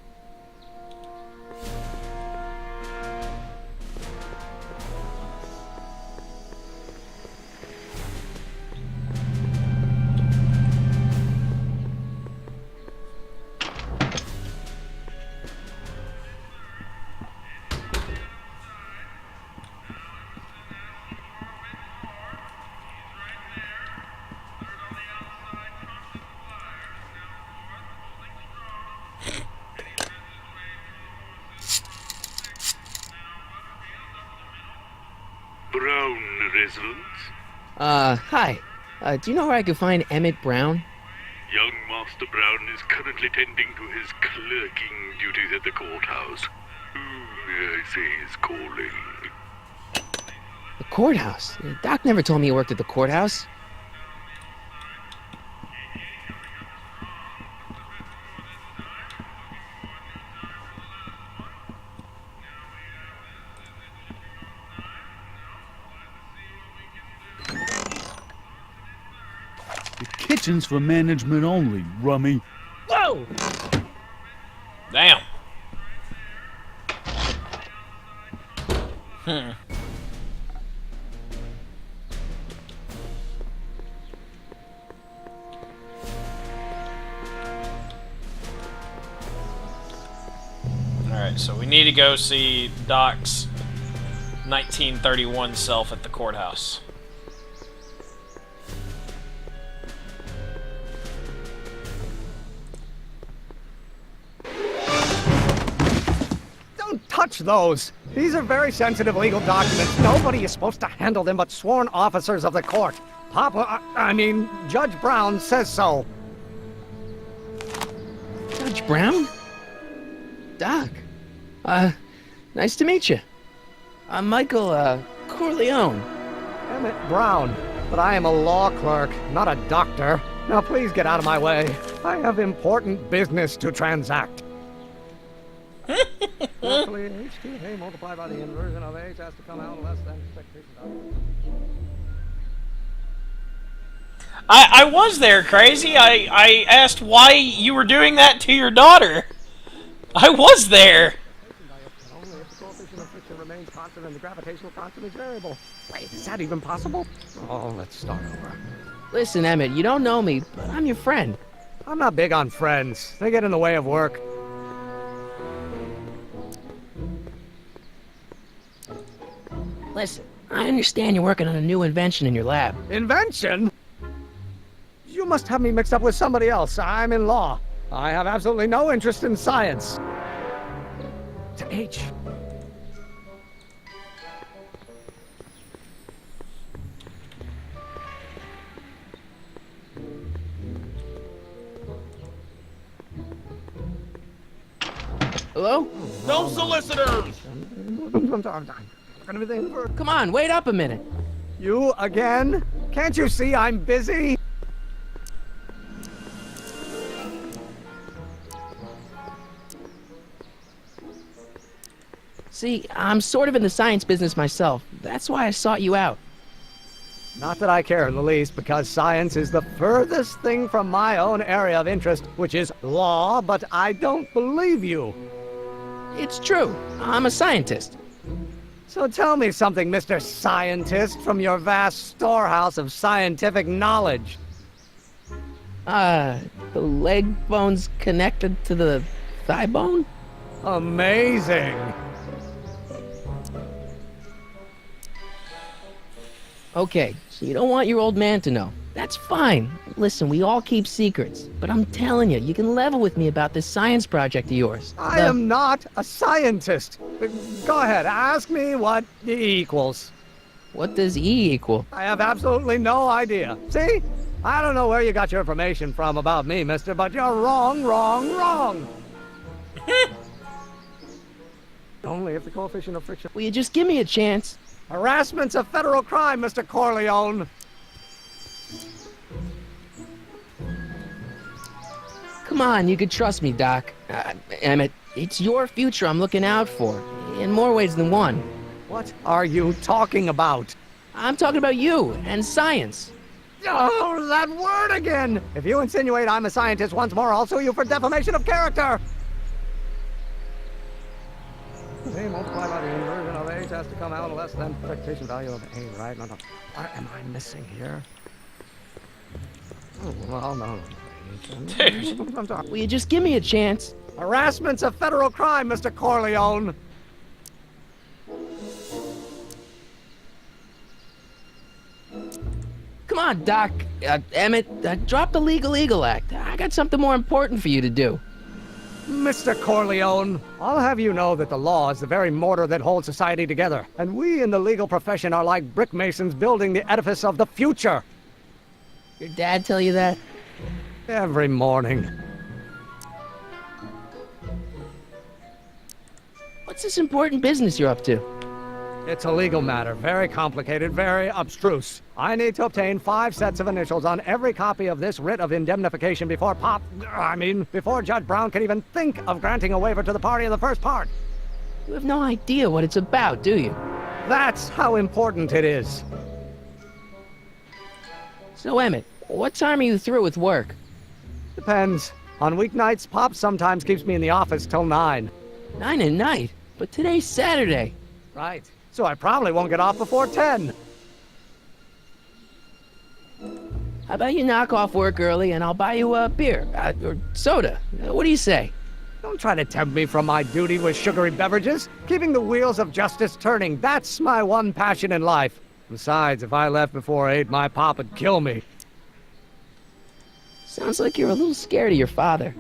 Brown residence? Hi. Do you know where I could find Emmett Brown? Young Master Brown is currently tending to his clerking duties at the courthouse. Who, may I say, is calling? The courthouse? Doc never told me he worked at the courthouse. The kitchen's for management only, rummy. Whoa! Damn. Alright, so we need to go see Doc's 1931 self at the courthouse. Don't touch those! These are very sensitive legal documents. Nobody is supposed to handle them but sworn officers of the court. Judge Brown says so. Judge Brown? Doc. Nice to meet you. I'm Michael, Corleone. Emmett Brown. But I am a law clerk, not a doctor. Now please get out of my way. I have important business to transact. Actually, H2A multiplied by the inversion of H has to come out less than expectation. I was there, Crazy. I asked why you were doing that to your daughter. I was there. Only if the coefficient of friction remains constant and the gravitational constant is variable. Wait, is that even possible? Oh, let's start over. Listen, Emmett, you don't know me, but I'm your friend. I'm not big on friends. They get in the way of work. Listen, I understand you're working on a new invention in your lab. Invention? You must have me mixed up with somebody else. I'm in law. I have absolutely no interest in science. To H. Hello? No solicitors! Come on, wait up a minute. You again? Can't you see I'm busy? See, I'm sort of in the science business myself. That's why I sought you out. Not that I care in the least, because science is the furthest thing from my own area of interest, which is law, but I don't believe you. It's true. I'm a scientist. So tell me something, Mr. Scientist, from your vast storehouse of scientific knowledge. The leg bone's connected to the thigh bone? Amazing! Okay, so you don't want your old man to know. That's fine. Listen, we all keep secrets. But I'm telling you, you can level with me about this science project of yours. I am not a scientist. Go ahead, ask me what E equals. What does E equal? I have absolutely no idea. See? I don't know where you got your information from about me, mister, but you're wrong, wrong, wrong! Only if the coefficient of friction... Will you just give me a chance? Harassment's a federal crime, Mr. Corleone. Come on, you could trust me, Doc. Emmett, it's your future I'm looking out for, in more ways than one. What are you talking about? I'm talking about you and science. Oh, that word again! If you insinuate I'm a scientist once more, I'll sue you for defamation of character! A multiplied by the inversion of H has to come out less than expectation value of A, right? No. What am I missing here? Oh, well, no. Dude. Will you just give me a chance? Harassment's a federal crime, Mr. Corleone. Come on, Doc. Emmett, drop the Legal Eagle Act. I got something more important for you to do. Mr. Corleone, I'll have you know that the law is the very mortar that holds society together, and we in the legal profession are like brick masons building the edifice of the future. Your dad tell you that? Every morning. What's this important business you're up to? It's a legal matter, very complicated, very abstruse. I need to obtain 5 sets of initials on every copy of this writ of indemnification before before Judge Brown can even think of granting a waiver to the party in the first part. You have no idea what it's about, do you? That's how important it is. So, Emmett, What time are you through with work? Depends. On weeknights, Pop sometimes keeps me in the office till 9. 9 at night? But today's Saturday. Right. So I probably won't get off before 10. How about you knock off work early and I'll buy you a beer, or soda. What do you say? Don't try to tempt me from my duty with sugary beverages. Keeping the wheels of justice turning, that's my one passion in life. Besides, if I left before 8, my pop would kill me. Sounds like you're a little scared of your father.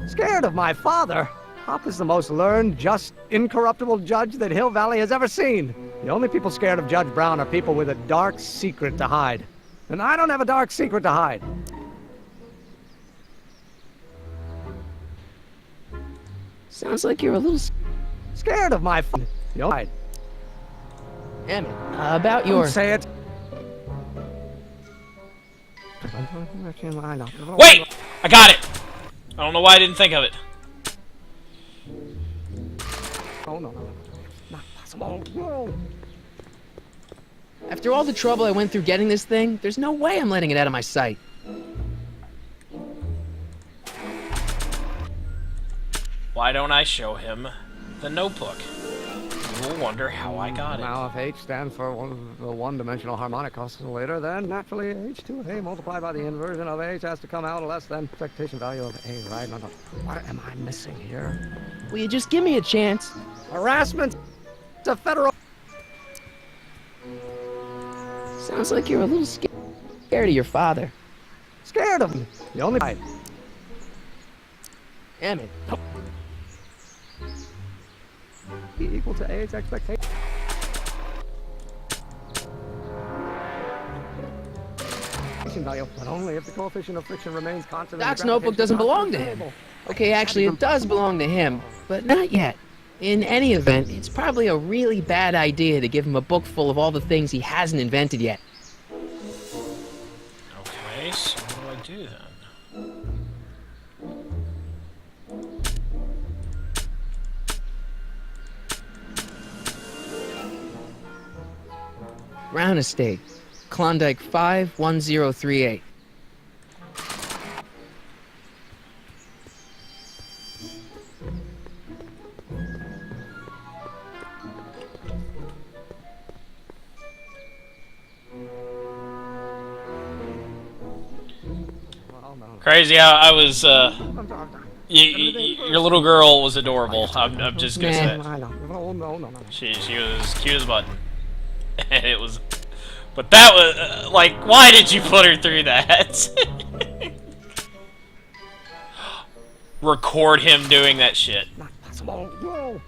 Scared of my father? Pop is the most learned, just, incorruptible judge that Hill Valley has ever seen. The only people scared of Judge Brown are people with a dark secret to hide. And I don't have a dark secret to hide. Sounds like you're a little scared of my father. Damn it. About your... Don't say it. Wait! I got it! I don't know why I didn't think of it. Oh, no. Not possible. No. After all the trouble I went through getting this thing, there's no way I'm letting it out of my sight. Why don't I show him the notebook? You will wonder how I got it. Now, if H stands for the one-dimensional harmonic oscillator, then naturally H to A multiplied by the inversion of H has to come out less than expectation value of A, right? No. What am I missing here? Will you just give me a chance? Harassment! It's a federal... Sounds like you're a little scared of your father. Scared of him? The only... Damn it. Be equal to A's expectation. Value, but only if the coefficient of friction remains constant. Doc's notebook doesn't belong to him. Okay, actually, it does belong to him, but not yet. In any event, it's probably a really bad idea to give him a book full of all the things he hasn't invented yet. Okay, so what do I do then? Brown Estate, Klondike 51038. Crazy how I was, your little girl was adorable. I'm just gonna say it. She was cute as a button. And it was... But that was... like, why did you put her through that? Record him doing that shit. Not possible. No.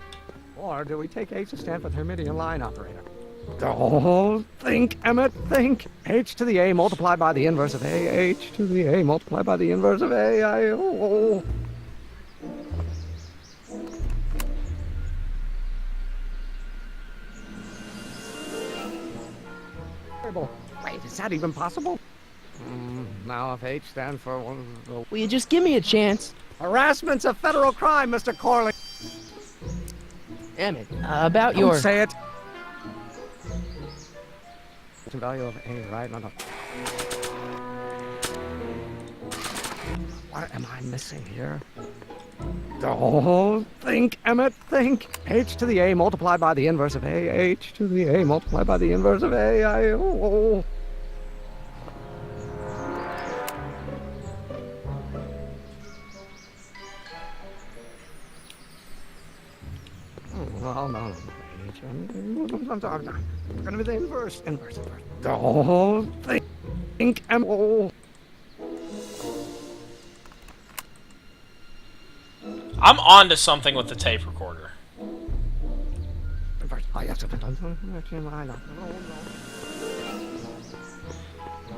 Or do we take H to stand for the Hermitian line operator? Don't think, Emmett, think. H to the A multiplied by the inverse of A. H to the A multiplied by the inverse of A. Wait, is that even possible? Now if H stands for... Will you just give me a chance? Harassment's a federal crime, Mr. Corley. Damn it. About your... Don't say it. Value of A, right? No. What am I missing here? Don't think, Emmett, think. H to the A multiplied by the inverse of A. H to the A multiplied by the inverse of A. Oh, no. I'm gonna be the inverse. Don't think, Emmett. I'm on to something with the tape recorder.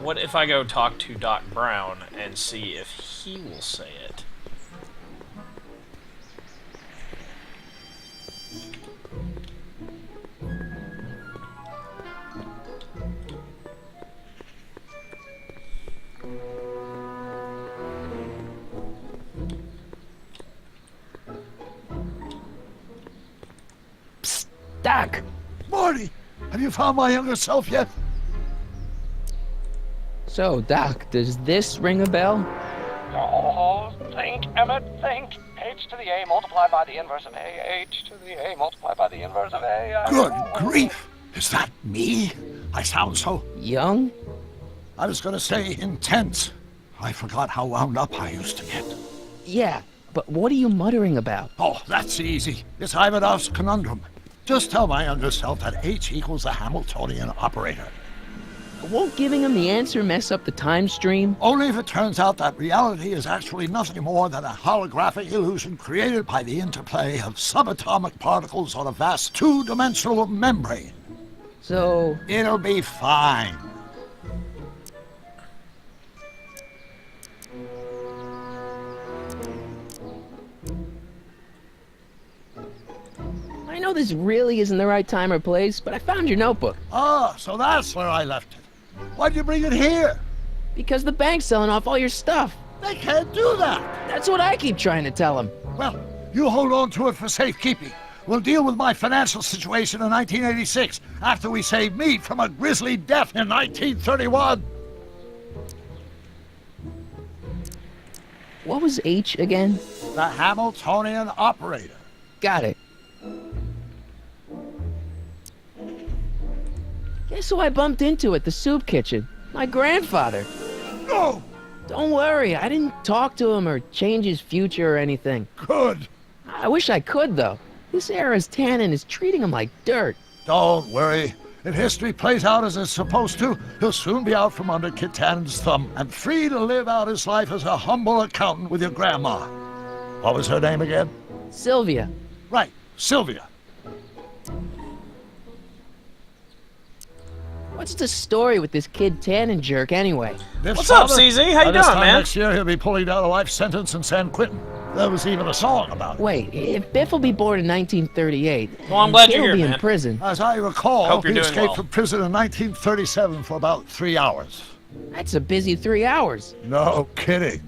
What if I go talk to Doc Brown and see if he will say it? Doc! Marty, have you found my younger self yet? So, Doc, does this ring a bell? Oh, think, Emmett, think. H to the A multiplied by the inverse of A. H to the A multiplied by the inverse of A. Good grief! Is that me? I sound so... Young? I was gonna say intense. I forgot how wound up I used to get. Yeah, but what are you muttering about? Oh, that's easy. It's Ivanov's conundrum. Just tell my younger self that H equals the Hamiltonian operator. Won't giving him the answer mess up the time stream? Only if it turns out that reality is actually nothing more than a holographic illusion created by the interplay of subatomic particles on a vast two-dimensional membrane. So... It'll be fine. I know this really isn't the right time or place, but I found your notebook. Ah, so that's where I left it. Why'd you bring it here? Because the bank's selling off all your stuff. They can't do that. That's what I keep trying to tell them. Well, you hold on to it for safekeeping. We'll deal with my financial situation in 1986 after we save me from a grisly death in 1931. What was H again? The Hamiltonian operator. Got it. Guess who I bumped into at the soup kitchen? My grandfather. No! Don't worry, I didn't talk to him or change his future or anything. Good. I wish I could, though. This era's tannin is treating him like dirt. Don't worry. If history plays out as it's supposed to, he'll soon be out from under Kit Tannen's thumb and free to live out his life as a humble accountant with your grandma. What was her name again? Sylvia. Right, Sylvia. What's the story with this kid Tannen jerk anyway? What's up, CZ? How you doing, man? Next year he'll be pulling down a life sentence in San Quentin. There was even a song about it. Wait, if Biff will be born in 1938, well, I'm glad you're he'll here, be man. in prison. As I recall, Hope you're he doing escaped well. from prison in 1937 for about 3 hours. That's a busy 3 hours. No kidding.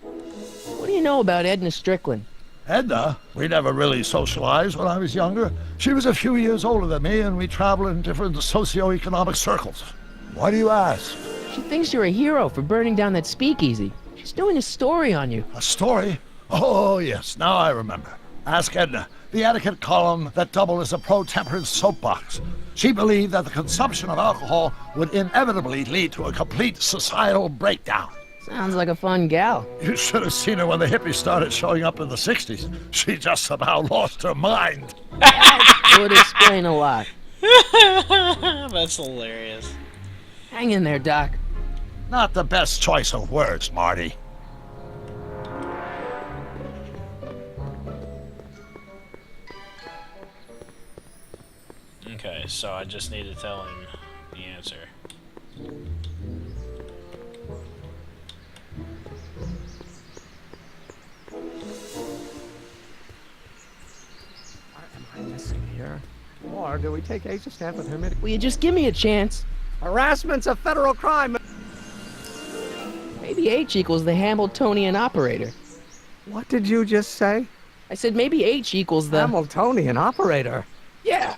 What do you know about Edna Strickland? Edna, we never really socialized when I was younger. She was a few years older than me, and we traveled in different socioeconomic circles. Why do you ask? She thinks you're a hero for burning down that speakeasy. She's doing a story on you. A story? Oh, yes, now I remember. Ask Edna, the etiquette column that doubled as a pro-temperance soapbox. She believed that the consumption of alcohol would inevitably lead to a complete societal breakdown. Sounds like a fun gal. You should have seen her when the hippies started showing up in the 60s. She just about lost her mind. That would explain a lot. That's hilarious. Hang in there, Doc. Not the best choice of words, Marty. Okay, so I just need to tell him the answer. Here. Or do we take H to stand with him? Will you just give me a chance? Harassment's a federal crime. Maybe H equals the Hamiltonian operator. What did you just say? I said maybe H equals the... Hamiltonian operator. Yeah.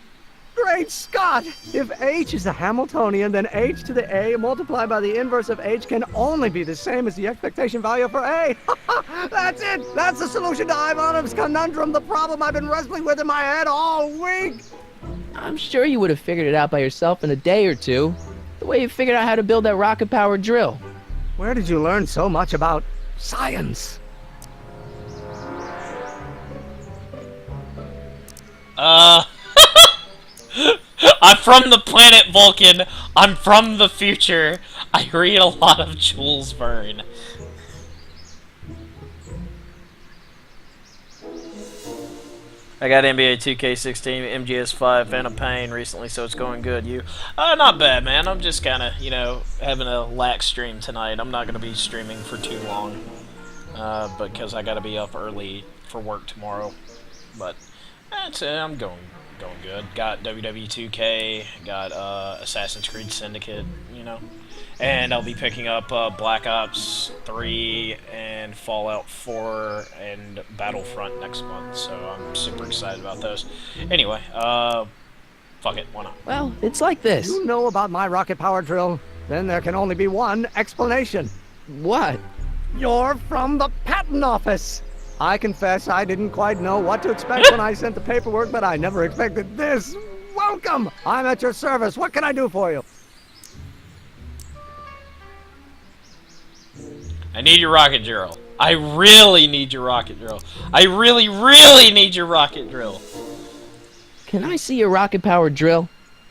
Great Scott! If H is a Hamiltonian, then H to the A multiplied by the inverse of H can only be the same as the expectation value for A. That's it! That's the solution to Ivanov's conundrum, the problem I've been wrestling with in my head all week! I'm sure you would have figured it out by yourself in a day or two. The way you figured out how to build that rocket-powered drill. Where did you learn so much about science? I'm from the planet Vulcan. I'm from the future. I read a lot of Jules Verne. I got NBA 2K16, MGS5, Phantom Pain recently, so it's going good. You? Not bad, man. I'm just kind of, you know, having a lax stream tonight. I'm not going to be streaming for too long, because I got to be up early for work tomorrow. But that's it. I'm going good. Got WWE 2K, got Assassin's Creed Syndicate, you know. And I'll be picking up Black Ops 3 and Fallout 4 and Battlefront next month, so I'm super excited about those. Anyway, Fuck it, why not? Well, it's like this. You know about my rocket power drill? Then there can only be one explanation. What? You're from the patent office. I confess I didn't quite know what to expect when I sent the paperwork, but I never expected this. Welcome! I'm at your service. What can I do for you? I need your rocket drill. I really need your rocket drill. I really, really need your rocket drill. Can I see your rocket-powered drill?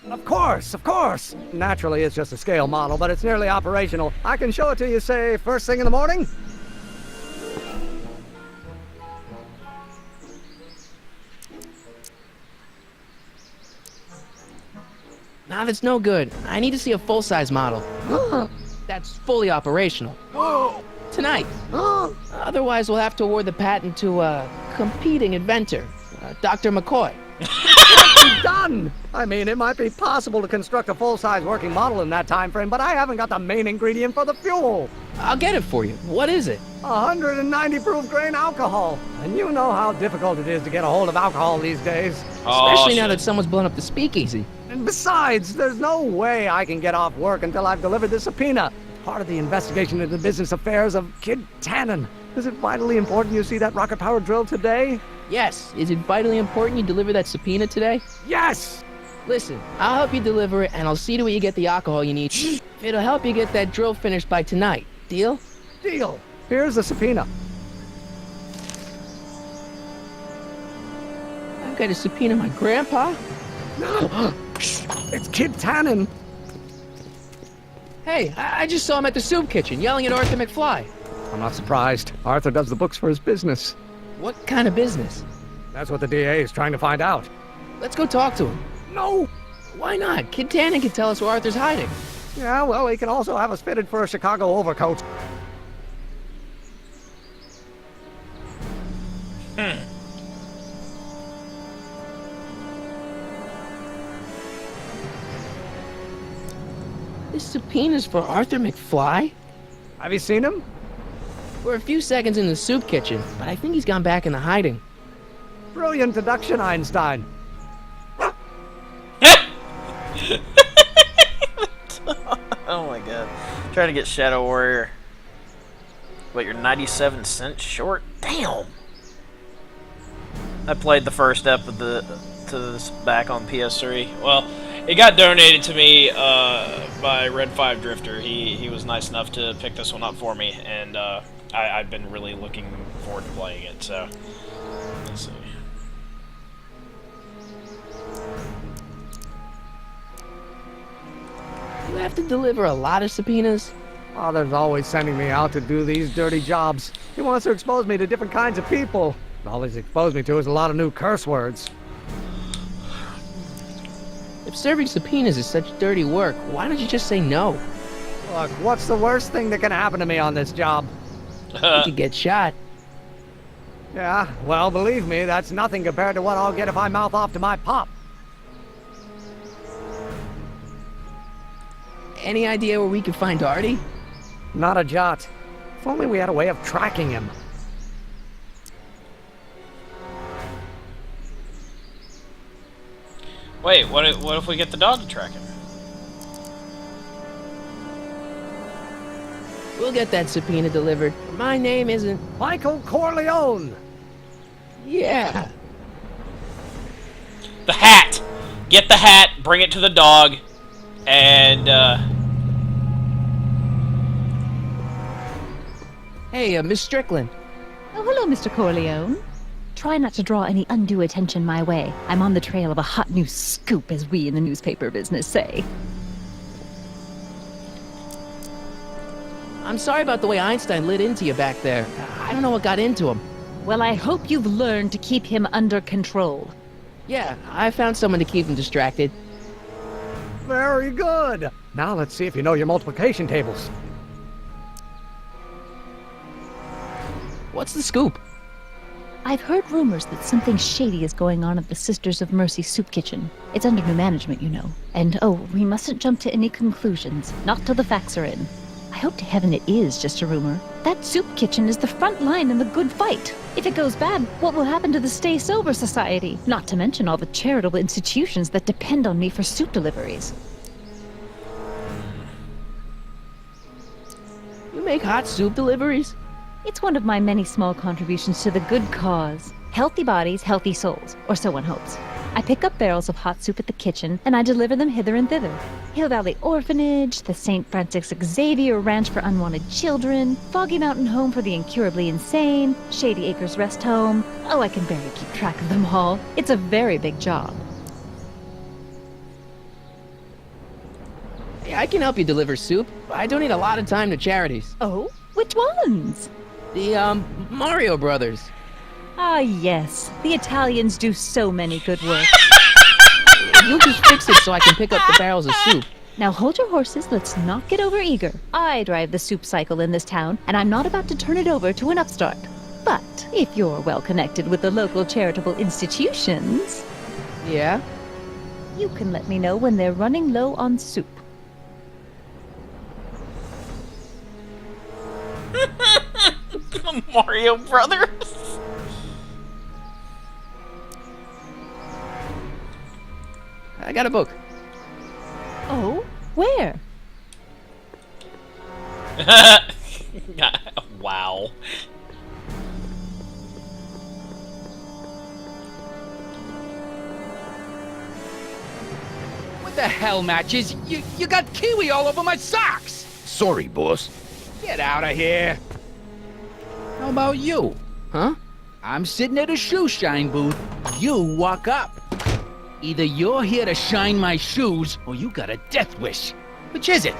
Of course, of course. Naturally, it's just a scale model, but it's nearly operational. I can show it to you, say, first thing in the morning. Nah, that's no good. I need to see a full-size model. That's fully operational. Tonight. Otherwise, we'll have to award the patent to a competing inventor, Dr. McCoy. Done! I mean, it might be possible to construct a full-size working model in that time frame, but I haven't got the main ingredient for the fuel. I'll get it for you. What is it? 190 proof grain alcohol. And you know how difficult it is to get a hold of alcohol these days. Especially now that someone's blown up the speakeasy. And besides, there's no way I can get off work until I've delivered the subpoena. Part of the investigation into the business affairs of Kid Tannen. Is it vitally important you see that rocket-powered drill today? Yes. Is it vitally important you deliver that subpoena today? Yes! Listen, I'll help you deliver it, and I'll see to it you get the alcohol you need. It'll help you get that drill finished by tonight. Deal? Deal. Here's the subpoena. I've got to subpoena my grandpa? It's Kid Tannen. Hey, I just saw him at the soup kitchen, yelling at Arthur McFly. I'm not surprised. Arthur does the books for his business. What kind of business? That's what the DA is trying to find out. Let's go talk to him. No! Why not? Kid Tannen can tell us where Arthur's hiding. Yeah, well, he can also have us fitted for a Chicago overcoat. This subpoena's for Arthur McFly? Have you seen him? We're a few seconds in the soup kitchen, but I think he's gone back into hiding. Brilliant deduction, Einstein. Oh my god. Trying to get Shadow Warrior. What, you're 97 cents short? Damn! I played the first ep of this back on PS3. Well, it got donated to me by Red 5 Drifter. He was nice enough to pick this one up for me, and I've been really looking forward to playing it, so let's see. You have to deliver a lot of subpoenas? Father's always sending me out to do these dirty jobs. He wants to expose me to different kinds of people. All he's exposed me to is a lot of new curse words. If serving subpoenas is such dirty work, why don't you just say no? Look, what's the worst thing that can happen to me on this job? You could get shot. Yeah, well, believe me, that's nothing compared to what I'll get if I mouth off to my pop. Any idea where we can find Artie? Not a jot. If only we had a way of tracking him. Wait, what if we get the dog to track him? We'll get that subpoena delivered. My name isn't... Michael Corleone! Yeah. The hat! Get the hat, bring it to the dog, and, Hey, Miss Strickland. Oh, hello, Mr. Corleone. Try not to draw any undue attention my way. I'm on the trail of a hot new scoop, as we in the newspaper business say. I'm sorry about the way Einstein lit into you back there. I don't know what got into him. Well, I hope you've learned to keep him under control. Yeah, I found someone to keep him distracted. Very good. Now let's see if you know your multiplication tables. What's the scoop? I've heard rumors that something shady is going on at the Sisters of Mercy soup kitchen. It's under new management, you know. And, oh, we mustn't jump to any conclusions. Not till the facts are in. I hope to heaven it is just a rumor. That soup kitchen is the front line in the good fight. If it goes bad, what will happen to the Stay Sober Society? Not to mention all the charitable institutions that depend on me for soup deliveries. You make hot soup deliveries? It's one of my many small contributions to the good cause. Healthy bodies, healthy souls, or so one hopes. I pick up barrels of hot soup at the kitchen, and I deliver them hither and thither. Hill Valley Orphanage, the St. Francis Xavier Ranch for Unwanted Children, Foggy Mountain Home for the Incurably Insane, Shady Acres Rest Home. Oh, I can barely keep track of them all. It's a very big job. Hey, I can help you deliver soup. I donate a lot of time to charities. Oh? Which ones? The, Mario Brothers. Ah, yes. The Italians do so many good work. You'll just fix it so I can pick up the barrels of soup. Now hold your horses, let's not get over-eager. I drive the soup cycle in this town, and I'm not about to turn it over to an upstart. But if you're well connected with the local charitable institutions... Yeah? You can let me know when they're running low on soup. Mario Brothers. I got a book. Oh? Where? Wow. What the hell, Matches? You got kiwi all over my socks! Sorry, boss. Get out of here! How about you? Huh? I'm sitting at a shoe shine booth. You walk up. Either you're here to shine my shoes, or you got a death wish. Which is it?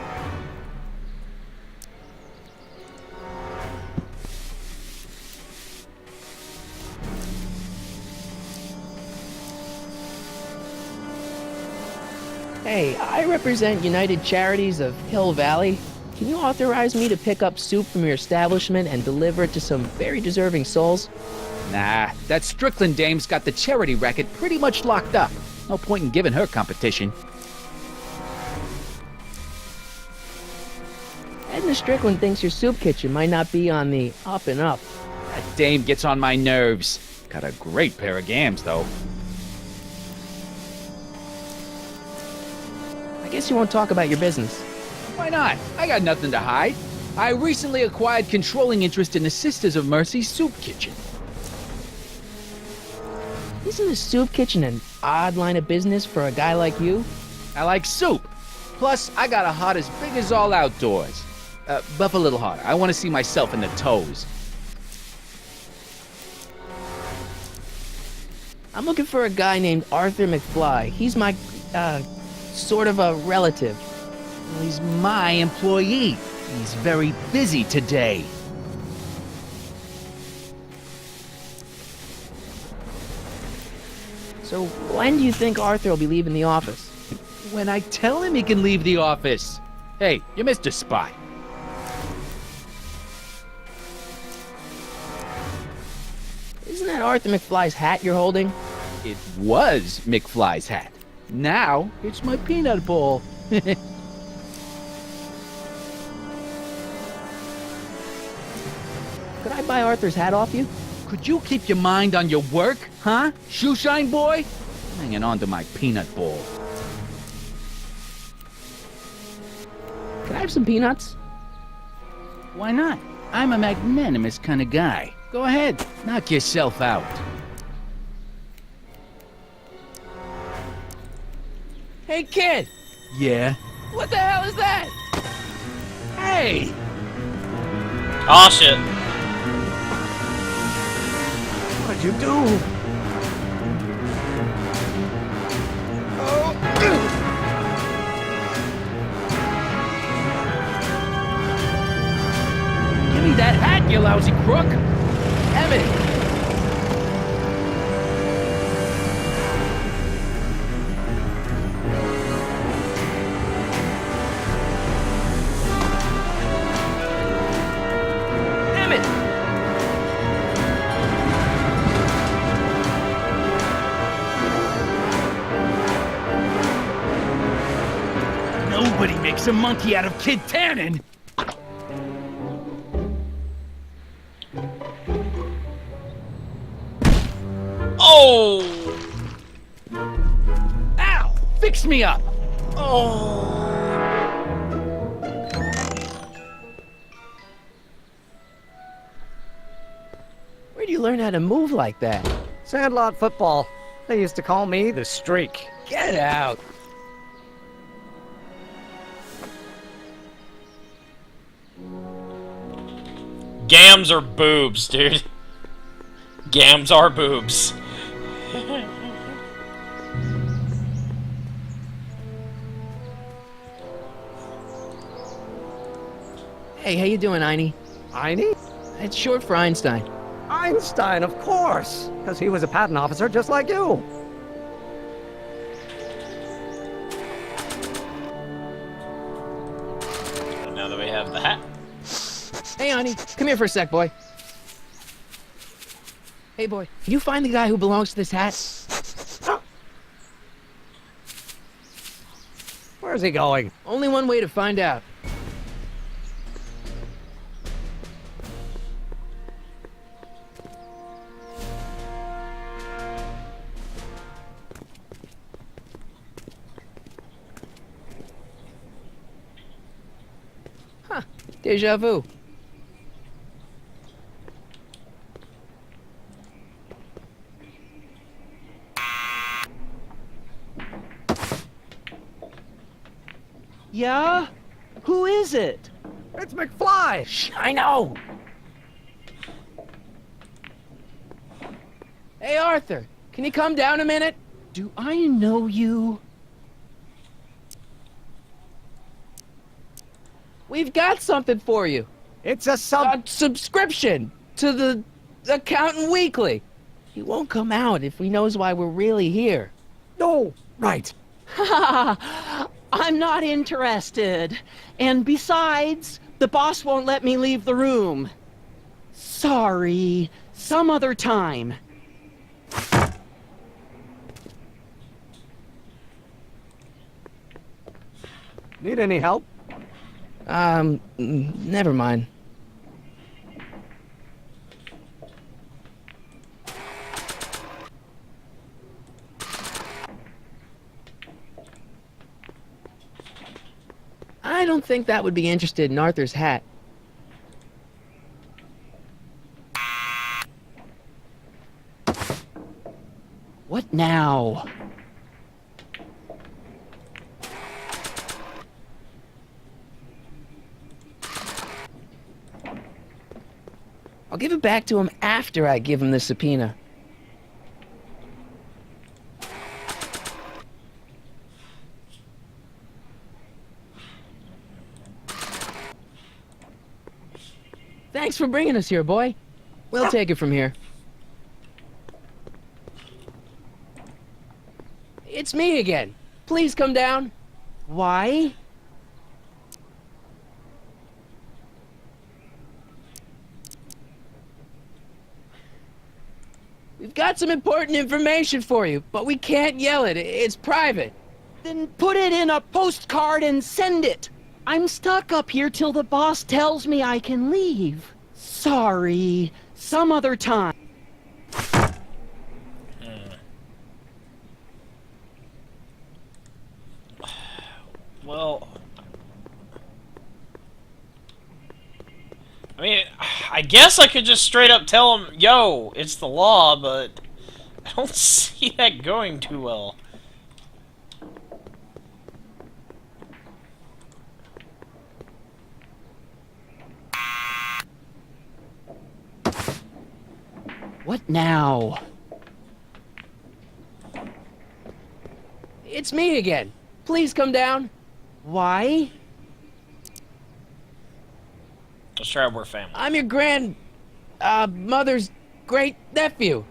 Hey, I represent United Charities of Hill Valley. Can you authorize me to pick up soup from your establishment and deliver it to some very deserving souls? Nah, that Strickland dame's got the charity racket pretty much locked up. No point in giving her competition. Edna Strickland thinks your soup kitchen might not be on the up and up. That dame gets on my nerves. Got a great pair of gams, though. I guess you won't talk about your business. Why not? I got nothing to hide. I recently acquired controlling interest in the Sisters of Mercy soup kitchen. Isn't a soup kitchen an odd line of business for a guy like you? I like soup. Plus, I got a heart as big as all outdoors. Buff a little harder. I want to see myself in the toes. I'm looking for a guy named Arthur McFly. He's my, sort of a relative. Well, he's my employee. He's very busy today. So when do you think Arthur will be leaving the office? When I tell him he can leave the office. Hey, you Mr. Spy. Isn't that Arthur McFly's hat you're holding? It was McFly's hat. Now, it's my peanut ball. Could I buy Arthur's hat off you? Could you keep your mind on your work, huh? Shoeshine boy? Hanging on to my peanut ball. Can I have some peanuts? Why not? I'm a magnanimous kind of guy. Go ahead, knock yourself out. Hey, kid! Yeah? What the hell is that? Hey! Oh shit. What'd you do? Give me that hat, you lousy crook! Emmett! Nobody makes a monkey out of Kid Tannen! Oh! Ow! Fix me up! Oh! Where do you learn how to move like that? Sandlot football. They used to call me the Streak. Get out! Gams are boobs, dude. Gams are boobs. Hey, how you doing, Einie? Einie? It's short for Einstein. Einstein, of course, because he was a patent officer just like you. Now that we have the hat. Hey, Einie, come here for a sec, boy. Hey, boy, can you find the guy who belongs to this hat? Where's he going? Only one way to find out. Huh, deja vu. Yeah? Who is it? It's McFly! Shh, I know! Hey, Arthur, can you come down a minute? Do I know you? We've got something for you. It's a subscription to the Accountant Weekly. He won't come out if he knows why we're really here. No, right. I'm not interested. And besides, the boss won't let me leave the room. Sorry, some other time. Need any help? Never mind. I don't think that would be interested in Arthur's hat. What now? I'll give it back to him after I give him the subpoena. Thanks for bringing us here, boy. We'll take it from here. It's me again. Please come down. Why? We've got some important information for you, but we can't yell it. It's private. Then put it in a postcard and send it. I'm stuck up here till the boss tells me I can leave. Sorry, some other time. Well, I mean, I guess I could just straight up tell him, yo, it's the law, but I don't see that going too well. What now? It's me again. Please come down. Why? Let's try we're family. I'm your mother's great-nephew.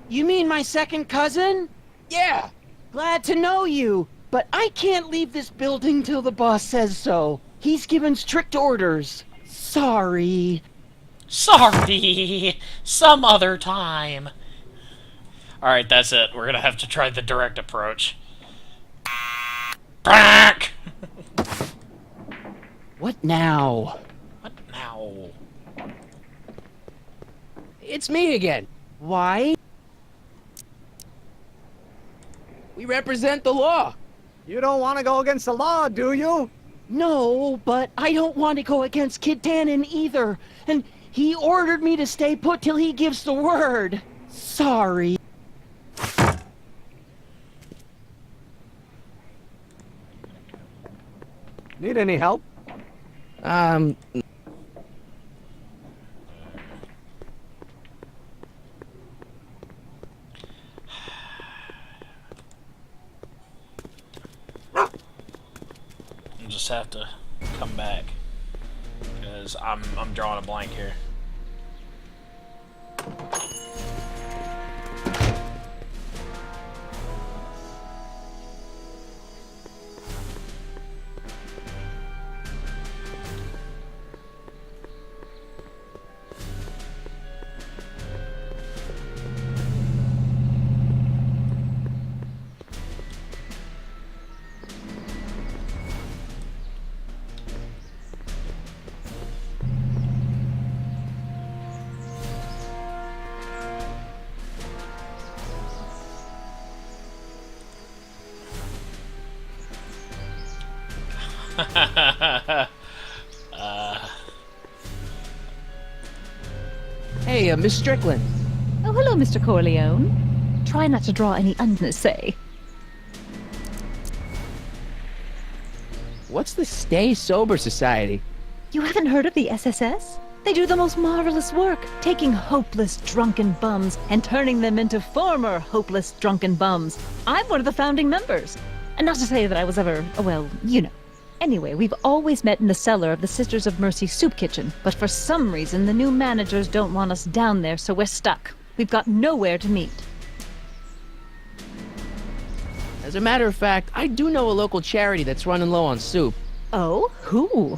You mean my second cousin? Yeah. Glad to know you, but I can't leave this building till the boss says so. He's given strict orders. Sorry. Sorry, some other time. Alright, that's it. We're gonna have to try the direct approach. Back! What now? What now? It's me again. Why? We represent the law. You don't want to go against the law, do you? No, but I don't want to go against Kid Tannen either. And he ordered me to stay put till he gives the word. Sorry. Need any help? I'll just have to come back because I'm drawing a blank here. Hey, Miss Strickland. Oh, hello, Mr. Corleone. Try not to draw any say. What's the Stay Sober Society? You haven't heard of the SSS? They do the most marvelous work, taking hopeless drunken bums and turning them into former hopeless drunken bums. I'm one of the founding members. And not to say that I was ever, well, you know. Anyway, we've always met in the cellar of the Sisters of Mercy soup kitchen, but for some reason the new managers don't want us down there, so we're stuck. We've got nowhere to meet. As a matter of fact, I do know a local charity that's running low on soup. Oh? Who?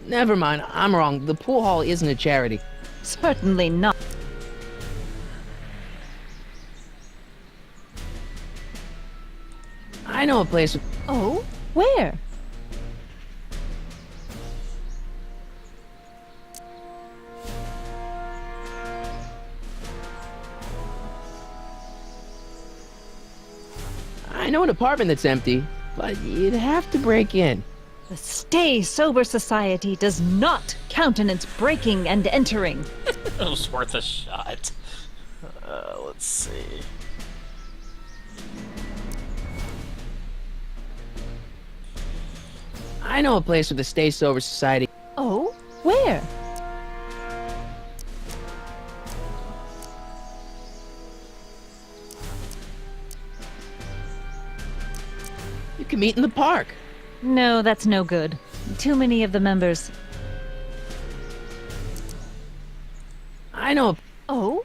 Never mind, I'm wrong. The pool hall isn't a charity. Certainly not. I know a place. Oh? Where? I know an apartment that's empty, but you'd have to break in. The Stay Sober Society does not countenance breaking and entering. It was worth a shot. Let's see. I know a place with the Stay Sober Society. Oh? Where? You can meet in the park. No, that's no good. Too many of the members. I know. Oh?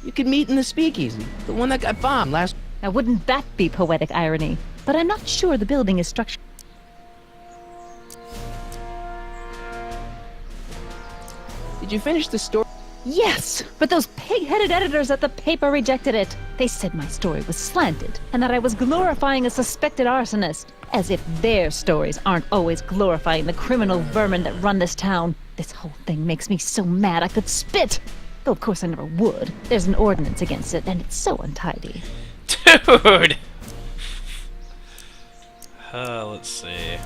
You can meet in the speakeasy, the one that got bombed last. Now, wouldn't that be poetic irony? But I'm not sure the building is structured. Did you finish the story? Yes, but those pig-headed editors at the paper rejected it. They said my story was slanted, and that I was glorifying a suspected arsonist. As if their stories aren't always glorifying the criminal vermin that run this town. This whole thing makes me so mad I could spit. Though of course I never would. There's an ordinance against it, and it's so untidy. Dude! Let's see.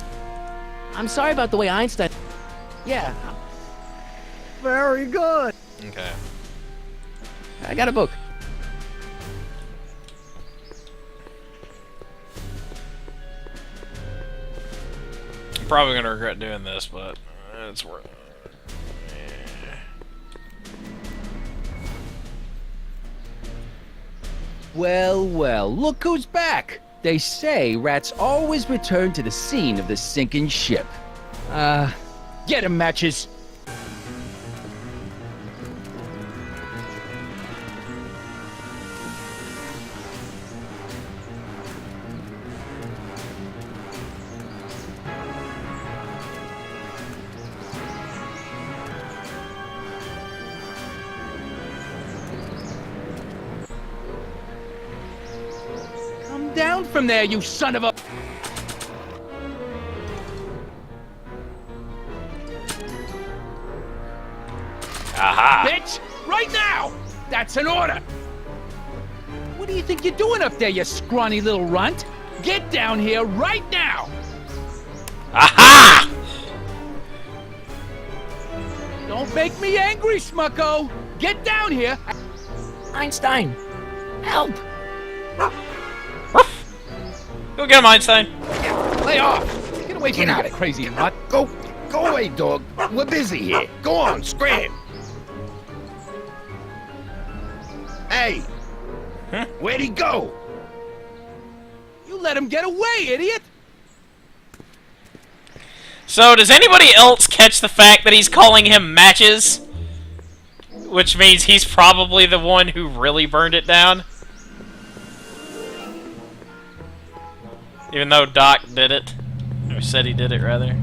I'm sorry about the way Einstein... Yeah. Very good. Okay. I got a book. I'm probably gonna regret doing this, but it's worth it. Well, well, look who's back! They say rats always return to the scene of the sinking ship. Get 'em, Matches! Come down from there, you son of a... Aha! Bitch! Right now! That's an order! What do you think you're doing up there, you scrawny little runt? Get down here right now! Aha! Don't make me angry, Smucko! Get down here! Einstein! Help! Go get him, Einstein. Lay off! Get away from me, you crazy nut! Go away, dog. We're busy here. Go on, scram. Hey! Where'd he go? You let him get away, idiot! So, does anybody else catch the fact that he's calling him Matches? Which means he's probably the one who really burned it down? Even though Doc did it. Or said he did it, rather.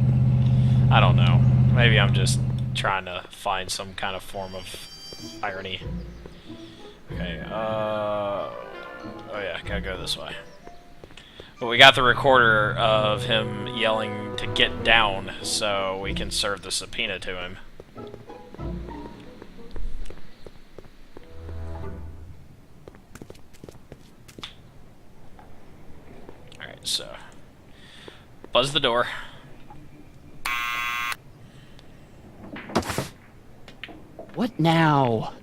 I don't know. Maybe I'm just trying to find some kind of form of irony. Okay, oh yeah, gotta go this way. But we got the recorder of him yelling to get down, so we can serve the subpoena to him. Alright, so... buzz the door. What now?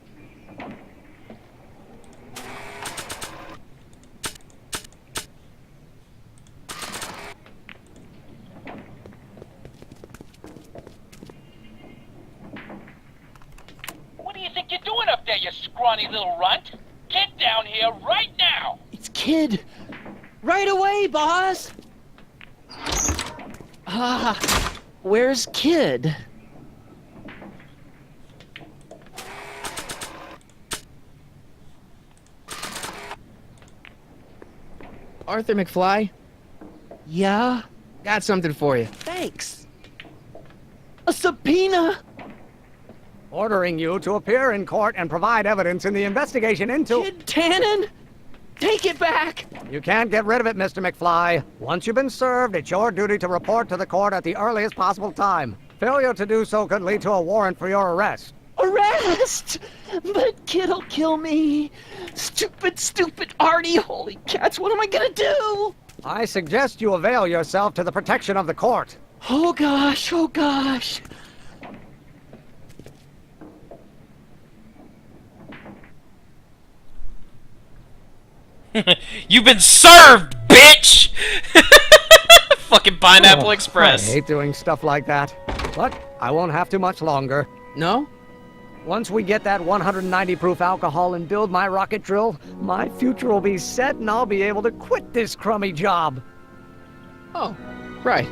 What do you think you're doing up there, you scrawny little runt? Get down here right now! It's Kid. Right away, boss. Where's Kid? Arthur McFly? Yeah? Got something for you. Thanks. A subpoena? Ordering you to appear in court and provide evidence in the investigation into... Kid Tannen? Take it back! You can't get rid of it, Mr. McFly. Once you've been served, it's your duty to report to the court at the earliest possible time. Failure to do so could lead to a warrant for your arrest. Arrest! But Kid'll kill me. Stupid, stupid Artie. Holy cats, what am I gonna do? I suggest you avail yourself to the protection of the court. Oh gosh, oh gosh. You've been served, bitch! Fucking Pineapple Express. I hate doing stuff like that. But I won't have too much longer. No? Once we get that 190 proof alcohol and build my rocket drill, my future will be set and I'll be able to quit this crummy job. Oh, right.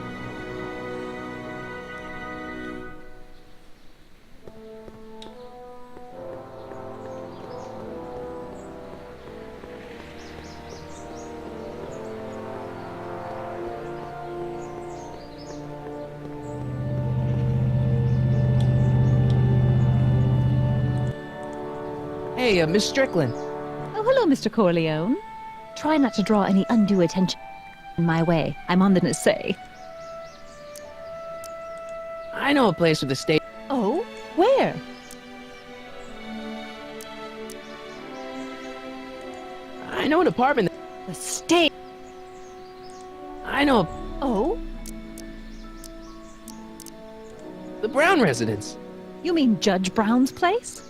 Hey, Miss Strickland. Oh, hello, Mr. Corleone. Try not to draw any undue attention my way. I'm on the say. I know a place with a state. Oh? Where? I know an apartment. The state. I know. Oh? The Brown residence. You mean Judge Brown's place?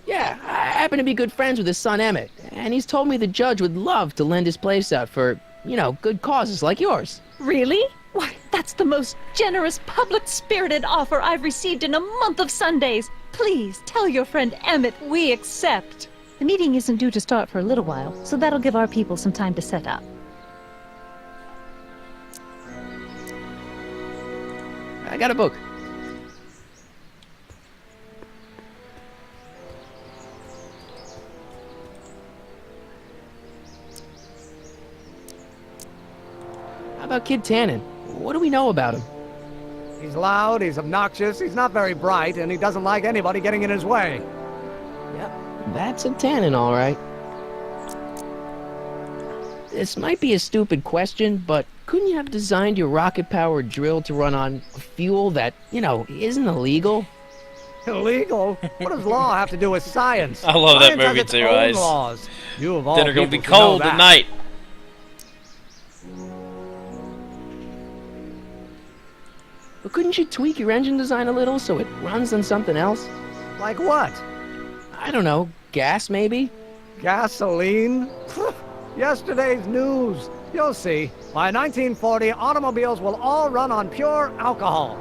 Yeah, I happen to be good friends with his son Emmett, and he's told me the judge would love to lend his place out for, you know, good causes like yours. Really? Why, that's the most generous, public-spirited offer I've received in a month of Sundays. Please, tell your friend Emmett we accept. The meeting isn't due to start for a little while, so that'll give our people some time to set up. I got a book. How about Kid Tannen? What do we know about him? He's loud, he's obnoxious, he's not very bright, and he doesn't like anybody getting in his way. Yep, that's a Tannen, all right. This might be a stupid question, but couldn't you have designed your rocket-powered drill to run on fuel that, you know, isn't illegal? Illegal? What does law have to do with science? I love that Science has movie its too, own guys. laws. You of all Dinner gonna be people should know cold that. tonight. But couldn't you tweak your engine design a little so it runs on something else? Like what? I don't know, gas maybe? Gasoline? Yesterday's news. You'll see. By 1940, automobiles will all run on pure alcohol.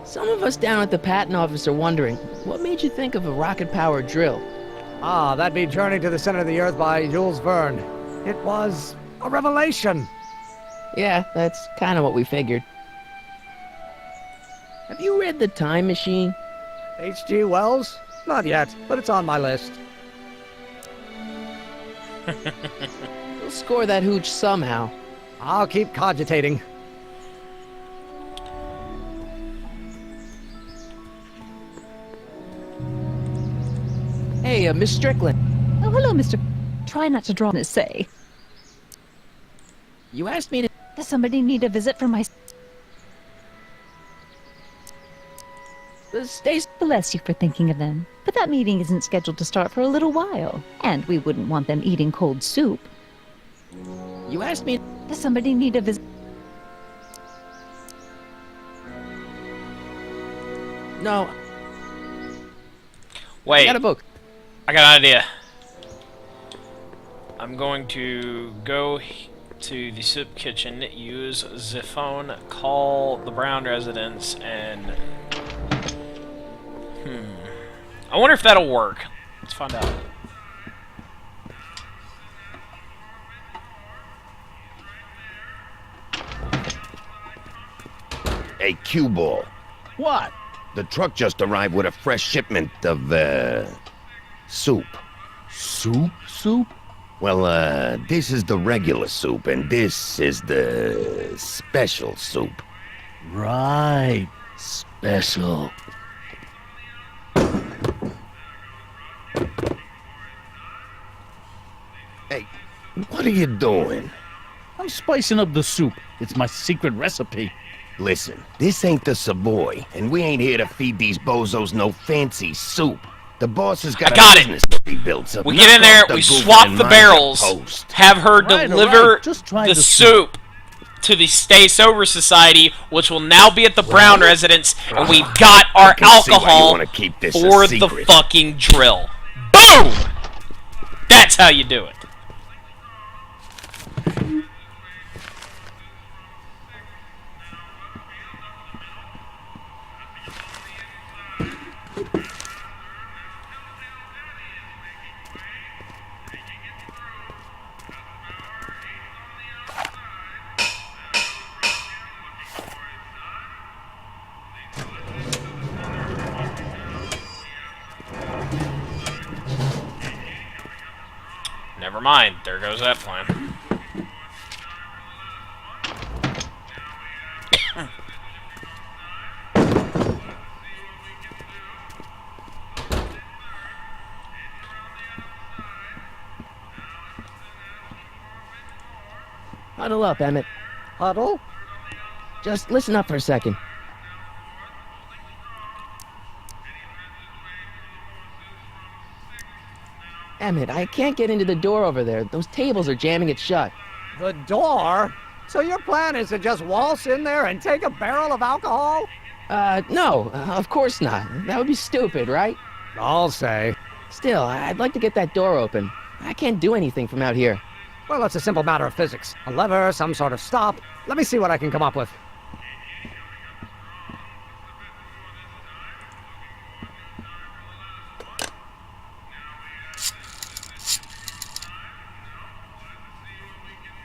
Some of us down at the patent office are wondering, what made you think of a rocket-powered drill? Ah, that'd be Journey to the Center of the Earth by Jules Verne. It was a revelation. Yeah, that's kind of what we figured. Have you read The Time Machine? H.G. Wells? Not yet, but it's on my list. We'll score that hooch somehow. I'll keep cogitating. Hey, Miss Strickland. Oh, hello, Mr. Try not to draw and say. You asked me to... Does somebody need a visit from my... Stace... Bless you for thinking of them. But that meeting isn't scheduled to start for a little while. And we wouldn't want them eating cold soup. You asked me... Does somebody need a visit? No. Wait. I got a book. I got an idea. I'm going to go to the soup kitchen, use the phone, call the Brown residence, and... I wonder if that'll work. Let's find out. Hey, Q-Ball. What? The truck just arrived with a fresh shipment of, soup. Soup? Soup? Well, this is the regular soup, and this is the special soup. Right. Special. Hey, what are you doing? I'm spicing up the soup. It's my secret recipe. Listen, this ain't the Savoy, and we ain't here to feed these bozos no fancy soup. The boss has got I a business to be built, so we get in there, we swap the barrels, have her deliver the soup to the Stay Sober Society, which will now be at the Brown residence, and we've got our alcohol for the fucking drill. Boom! That's how you do it. Never mind, there goes that plan. Huddle up, Emmett. Huddle? Just listen up for a second. Emmett, I can't get into the door over there. Those tables are jamming it shut. The door? So your plan is to just waltz in there and take a barrel of alcohol? No, of course not. That would be stupid, right? I'll say. Still, I'd like to get that door open. I can't do anything from out here. Well, it's a simple matter of physics. A lever, some sort of stop. Let me see what I can come up with.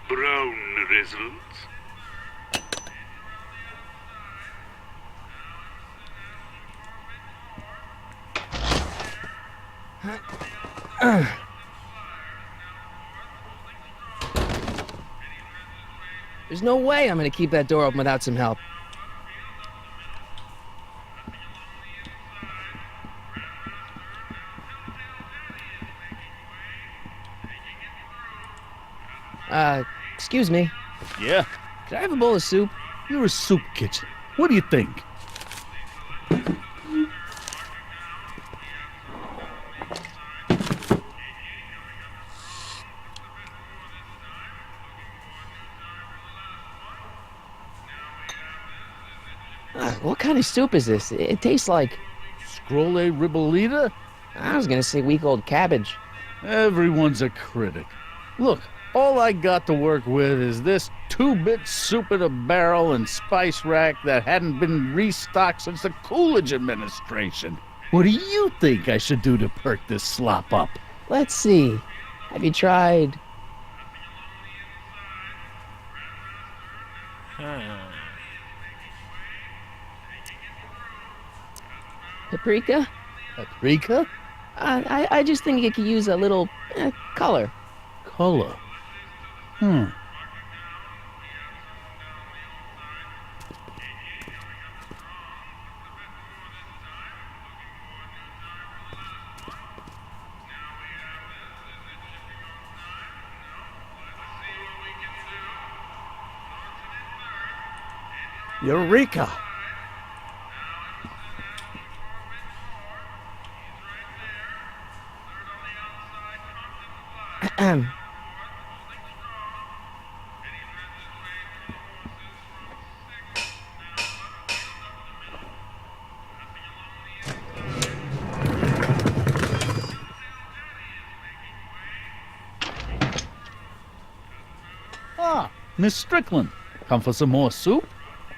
Brown residence. There's no way I'm gonna keep that door open without some help. Excuse me. Yeah? Could I have a bowl of soup? You're a soup kitchen. What do you think? What kind of soup is this? It tastes like... Scrolle ribolita? I was gonna say week-old cabbage. Everyone's a critic. Look, all I got to work with is this 2-bit soup in a barrel and spice rack that hadn't been restocked since the Coolidge administration. What do you think I should do to perk this slop up? Let's see. Have you tried... paprika? Paprika? I just think it could use a little color. Color? Eureka! Ah, Miss Strickland. Come for some more soup?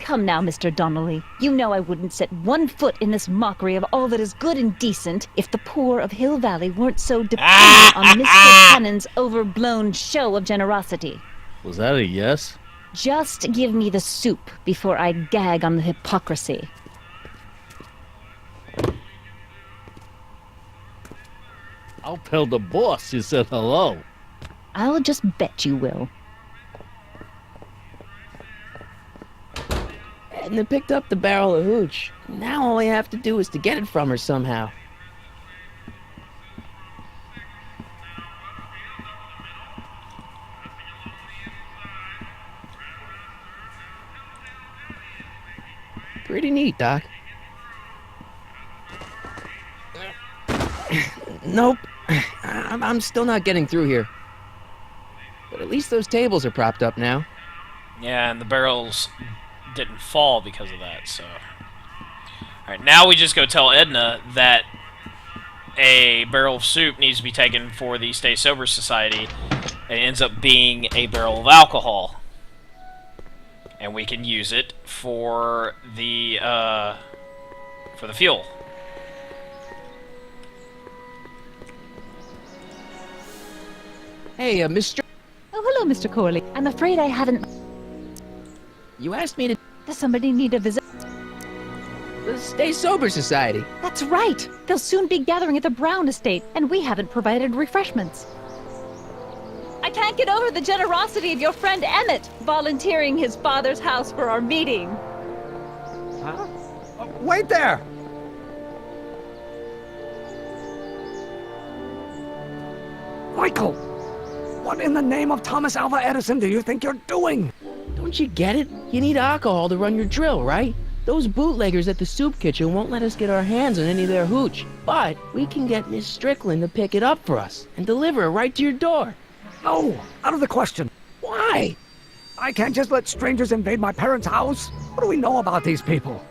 Come now, Mr. Donnelly. You know I wouldn't set one foot in this mockery of all that is good and decent if the poor of Hill Valley weren't so dependent on Mr. Cannon's overblown show of generosity. Was that a yes? Just give me the soup before I gag on the hypocrisy. I'll tell the boss you said hello. I'll just bet you will. Edna picked up the barrel of hooch. Now all I have to do is to get it from her somehow. Pretty neat, Doc. Nope. I'm still not getting through here. But at least those tables are propped up now. Yeah, and the barrels didn't fall because of that, so... Alright, now we just go tell Edna that a barrel of soup needs to be taken for the Stay Sober Society. It ends up being a barrel of alcohol. And we can use it for the fuel. Hey, Mr. Oh, hello, Mr. Corley. I'm afraid I haven't... You asked me to... Does somebody need a visit? The Stay Sober Society. That's right! They'll soon be gathering at the Brown estate, and we haven't provided refreshments. I can't get over the generosity of your friend Emmett, volunteering his father's house for our meeting. Huh? Wait there! Michael! What in the name of Thomas Alva Edison do you think you're doing? Don't you get it? You need alcohol to run your drill, right? Those bootleggers at the soup kitchen won't let us get our hands on any of their hooch. But we can get Miss Strickland to pick it up for us and deliver it right to your door. No, out of the question. Why? I can't just let strangers invade my parents' house. What do we know about these people?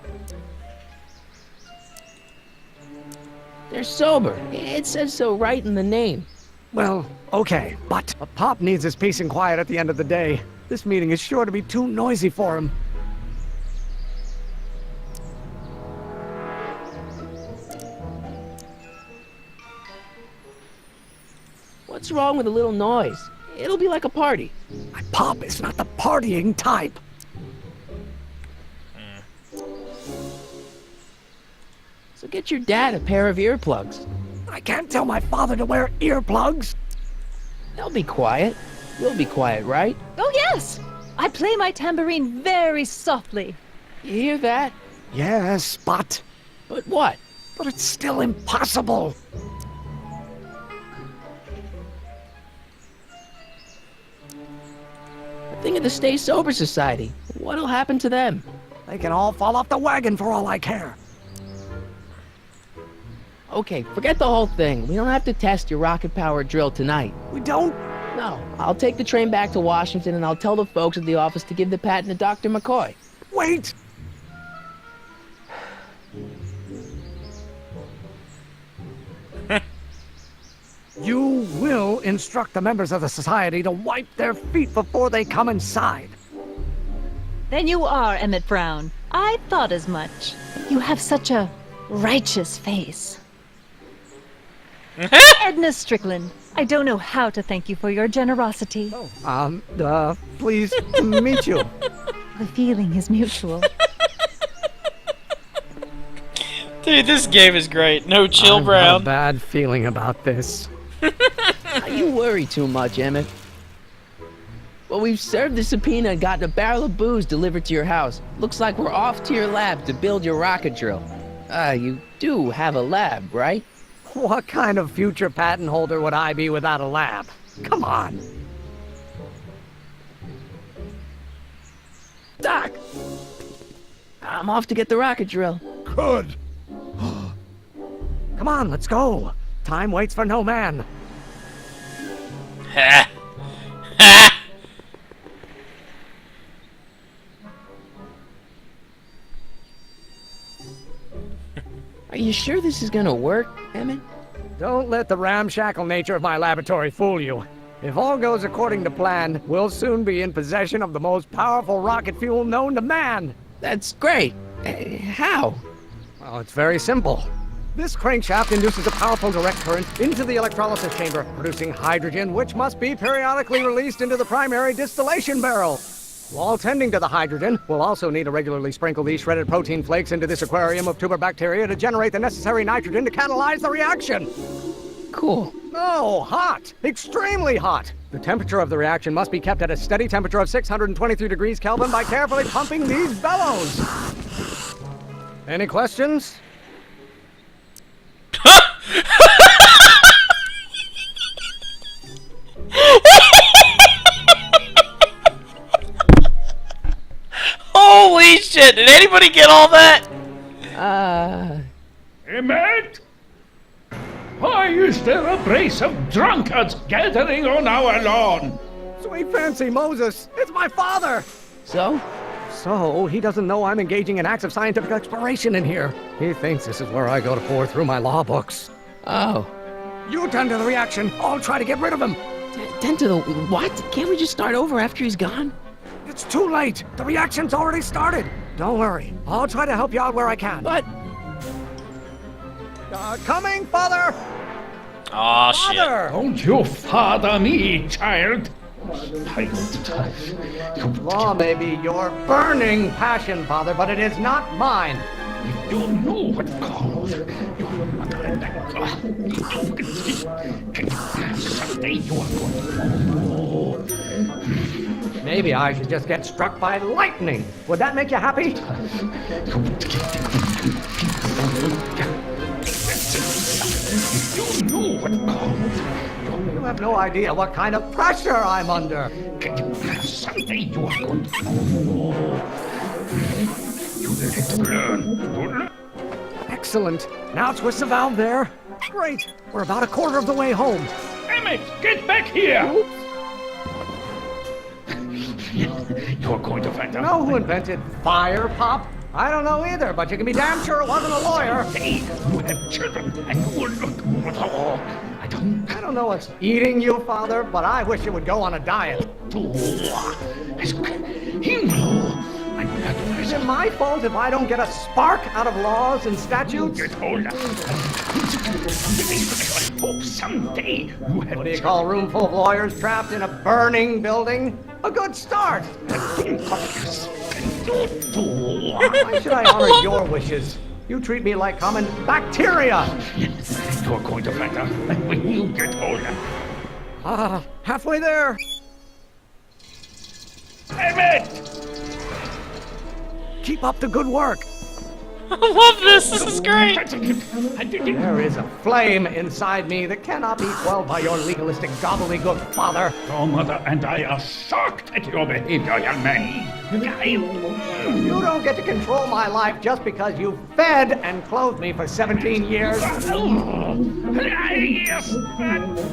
They're sober. It says so right in the name. Well, okay, but Pop needs his peace and quiet at the end of the day. This meeting is sure to be too noisy for him. What's wrong with a little noise? It'll be like a party. My Pop is not the partying type. So get your dad a pair of earplugs. I can't tell my father to wear earplugs. They'll be quiet. You'll be quiet, right? Oh, yes! I play my tambourine very softly. You hear that? Yes, but... But what? But it's still impossible. Think of the Stay Sober Society. What'll happen to them? They can all fall off the wagon for all I care. Okay, forget the whole thing. We don't have to test your rocket-powered drill tonight. We don't? No. I'll take the train back to Washington and I'll tell the folks at the office to give the patent to Dr. McCoy. Wait! You will instruct the members of the society to wipe their feet before they come inside. Then you are Emmett Brown. I thought as much. You have such a righteous face. Edna Strickland, I don't know how to thank you for your generosity. Pleased to meet you. The feeling is mutual. Dude, this game is great. No chill, I've Brown. got a bad feeling about this. You worry too much, Emmett. Well, we've served the subpoena and gotten a barrel of booze delivered to your house. Looks like we're off to your lab to build your rocket drill. You do have a lab, right? What kind of future patent holder would I be without a lab? Come on. Doc! I'm off to get the rocket drill. Good. Come on, let's go. Time waits for no man. Ha! Ha! Are you sure this is gonna work, Emmett? Don't let the ramshackle nature of my laboratory fool you. If all goes according to plan, we'll soon be in possession of the most powerful rocket fuel known to man. That's great. How? Well, it's very simple. This crankshaft induces a powerful direct current into the electrolysis chamber, producing hydrogen, which must be periodically released into the primary distillation barrel. While tending to the hydrogen, we'll also need to regularly sprinkle these shredded protein flakes into this aquarium of tuber bacteria to generate the necessary nitrogen to catalyze the reaction. Cool. No, hot. Extremely hot. The temperature of the reaction must be kept at a steady temperature of 623 degrees Kelvin by carefully pumping these bellows. Any questions? Holy shit, did anybody get all that? Emmett? Why is there a brace of drunkards gathering on our lawn? Sweet fancy Moses, it's my father! So? So, he doesn't know I'm engaging in acts of scientific exploration in here. He thinks this is where I go to pour through my law books. Oh. You tend to the reaction. I'll try to get rid of him. Tend to the what? Can't we just start over after he's gone? It's too late. The reaction's already started. Don't worry. I'll try to help you out where I can. But... coming, father! Aw, shit. Don't you father me, child. Law may be your burning passion, father, but it is not mine. You know what called. Someday you are going to. Maybe I should just get struck by lightning. Would that make you happy? You know what called. You have no idea what kind of pressure I'm under. Someday you are going to. You let learn. Excellent. Now twist the valve there. Great. We're about a quarter of the way home. Emmett, get back here! Oops. You're going to find out. Know who invented fire, Pop? I don't know either, but you can be damn sure it wasn't a lawyer. Hey, you have children, and you will look what all. I don't know what's eating you, Father, but I wish you would go on a diet. Is it my fault if I don't get a spark out of laws and statutes? Get hold of I hope someday you have. What do you call a room full of lawyers trapped in a burning building? A good start. Why should I honor your wishes? You treat me like common bacteria. You're going to find out when you get older. Halfway there. Emmett! Keep up the good work. I love this. This is great. There is a flame inside me that cannot be quelled by your legalistic gobbledygook, Father. Your mother and I are shocked at your behavior, young man. You don't get to control my life just because you fed and clothed me for 17 years.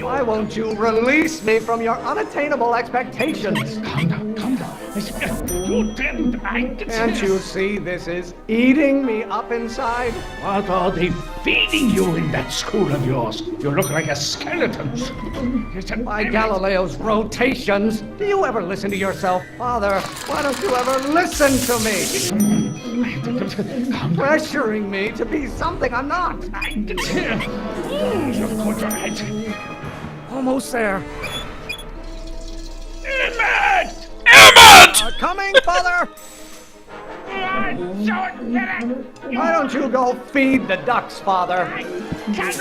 Why won't you release me from your unattainable expectations? Calm down, calm down. You didn't. Can't you see this is eating me up inside? What are they feeding you in that school of yours? You look like a skeleton. By Galileo's rotations. Do you ever listen to yourself? Father, why don't you ever listen to me? Pressuring me to be something I'm not. Almost there. Emmett! Coming, Father! Why don't you go feed the ducks, Father? If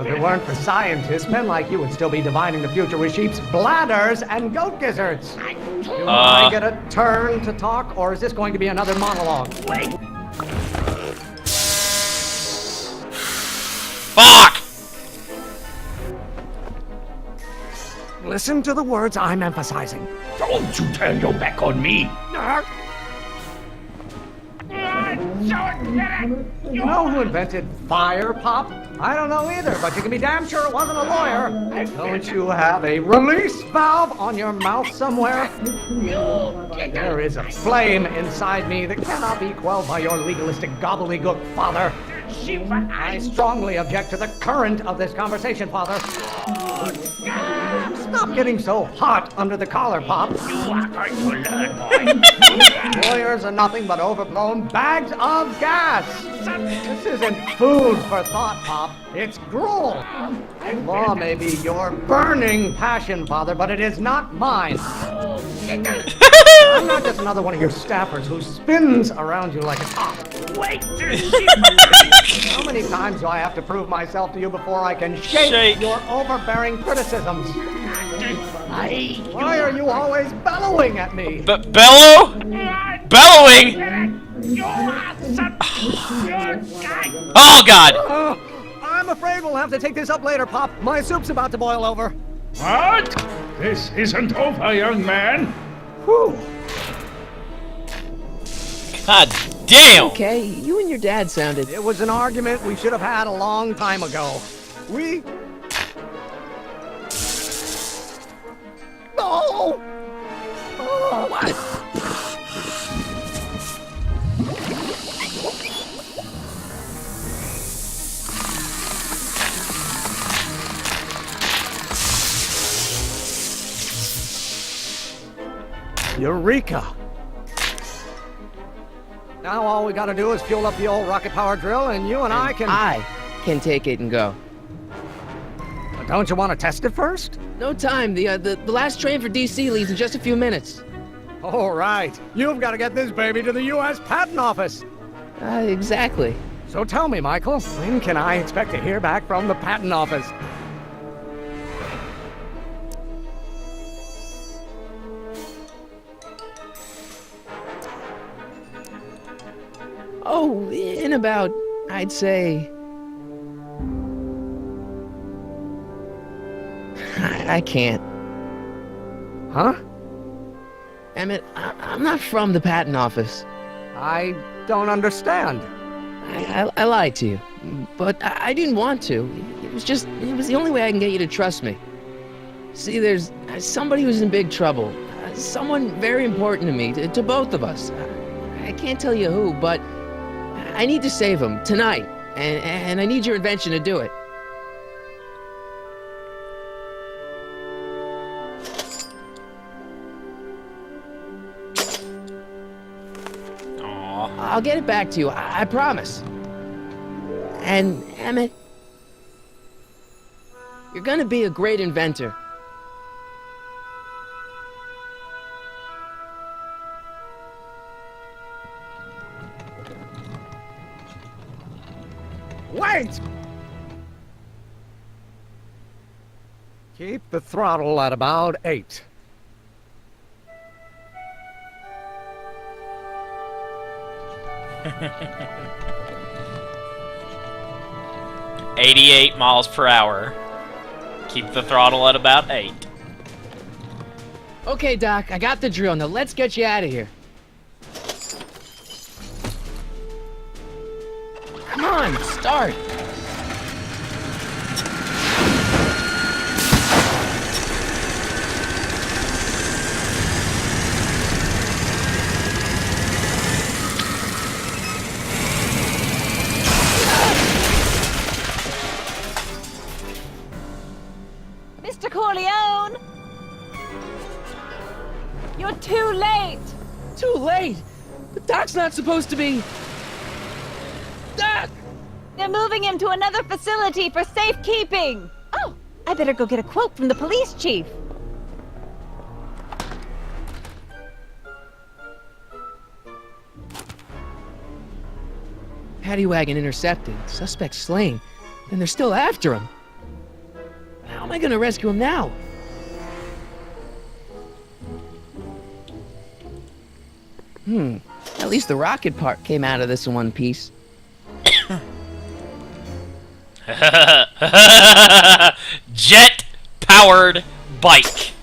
it weren't for scientists, men like you would still be divining the future with sheep's bladders and goat gizzards. Do I get a turn to talk, or is this going to be another monologue? Wait! Fuck! Listen to the words I'm emphasizing. Don't you turn your back on me! You know who invented fire, Pop? I don't know either, but you can be damn sure it wasn't a lawyer. Don't you have a release valve on your mouth somewhere? There is a flame inside me that cannot be quelled by your legalistic gobbledygook, Father. I strongly object to the current of this conversation, Father. Stop getting so hot under the collar, Pop. You are going to learn, boy. Lawyers are nothing but overblown bags of gas. This isn't food for thought, Pop. It's gruel. Law may be your burning passion, Father, but it is not mine. I'm not just another one of your staffers who spins around you like a top. Wait! How many times do I have to prove myself to you before I can shake your overbearing criticisms? Why are you always bellowing at me? Bellow? Bellowing? Oh, God! I'm afraid we'll have to take this up later, Pop. My soup's about to boil over. What? This isn't over, young man. Whew. God damn! Okay, you and your dad sounded... It was an argument we should have had a long time ago. We... No! Oh, what? Eureka! Now all we gotta do is fuel up the old rocket power drill and you and I can take it and go. But don't you want to test it first? No time. The last train for DC leaves in just a few minutes. All right. You've got to get this baby to the U.S. Patent Office. Exactly. So tell me, Michael, when can I expect to hear back from the Patent Office? Oh, in about, I'd say... I can't. Huh? Emmett, I'm not from the patent office. I don't understand. I lied to you, but I didn't want to. It was the only way I can get you to trust me. See, there's somebody who's in big trouble. Someone very important to me, to both of us. I can't tell you who, but I need to save him tonight, and I need your invention to do it. I'll get it back to you, I promise. And, Emmett, you're gonna be a great inventor. Wait! Keep the throttle at about 8. $88 miles per hour. Keep the throttle at about 8. Okay, Doc, I got the drill. Now let's get you out of here. Come on, start. You're too late! Too late! But Doc's not supposed to be... Doc! They're moving him to another facility for safekeeping! Oh, I better go get a quote from the police chief. Paddy wagon intercepted, suspect slain, and they're still after him. How am I gonna rescue him now? At least the rocket part came out of this in one piece. Jet-powered bike.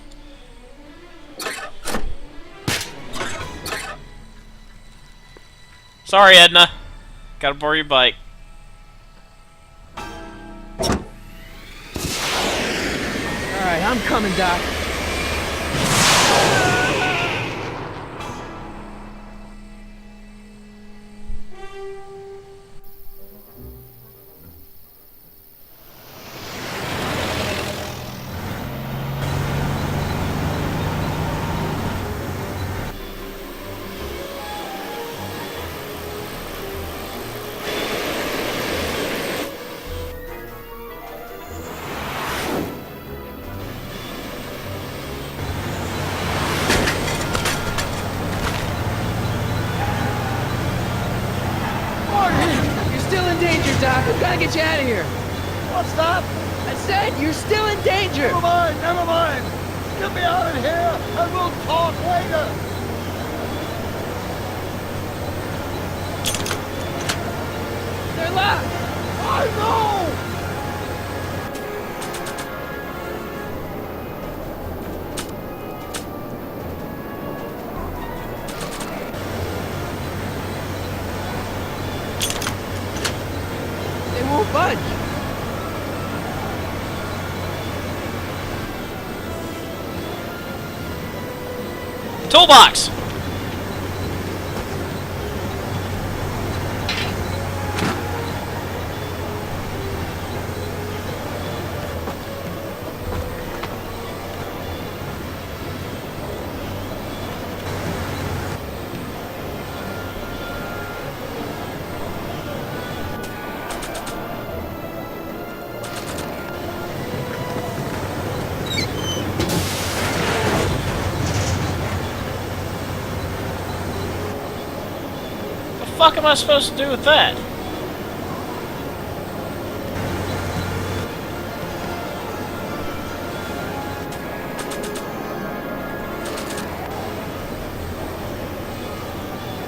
Sorry, Edna. Gotta borrow your bike. Alright, I'm coming, Doc. Doc, I've got to get you out of here. What's that? I said you're still in danger. Never mind, never mind. Get me out of here and we'll talk later. They're locked. I know. They won't budge. Toolbox! What the fuck am I supposed to do with that?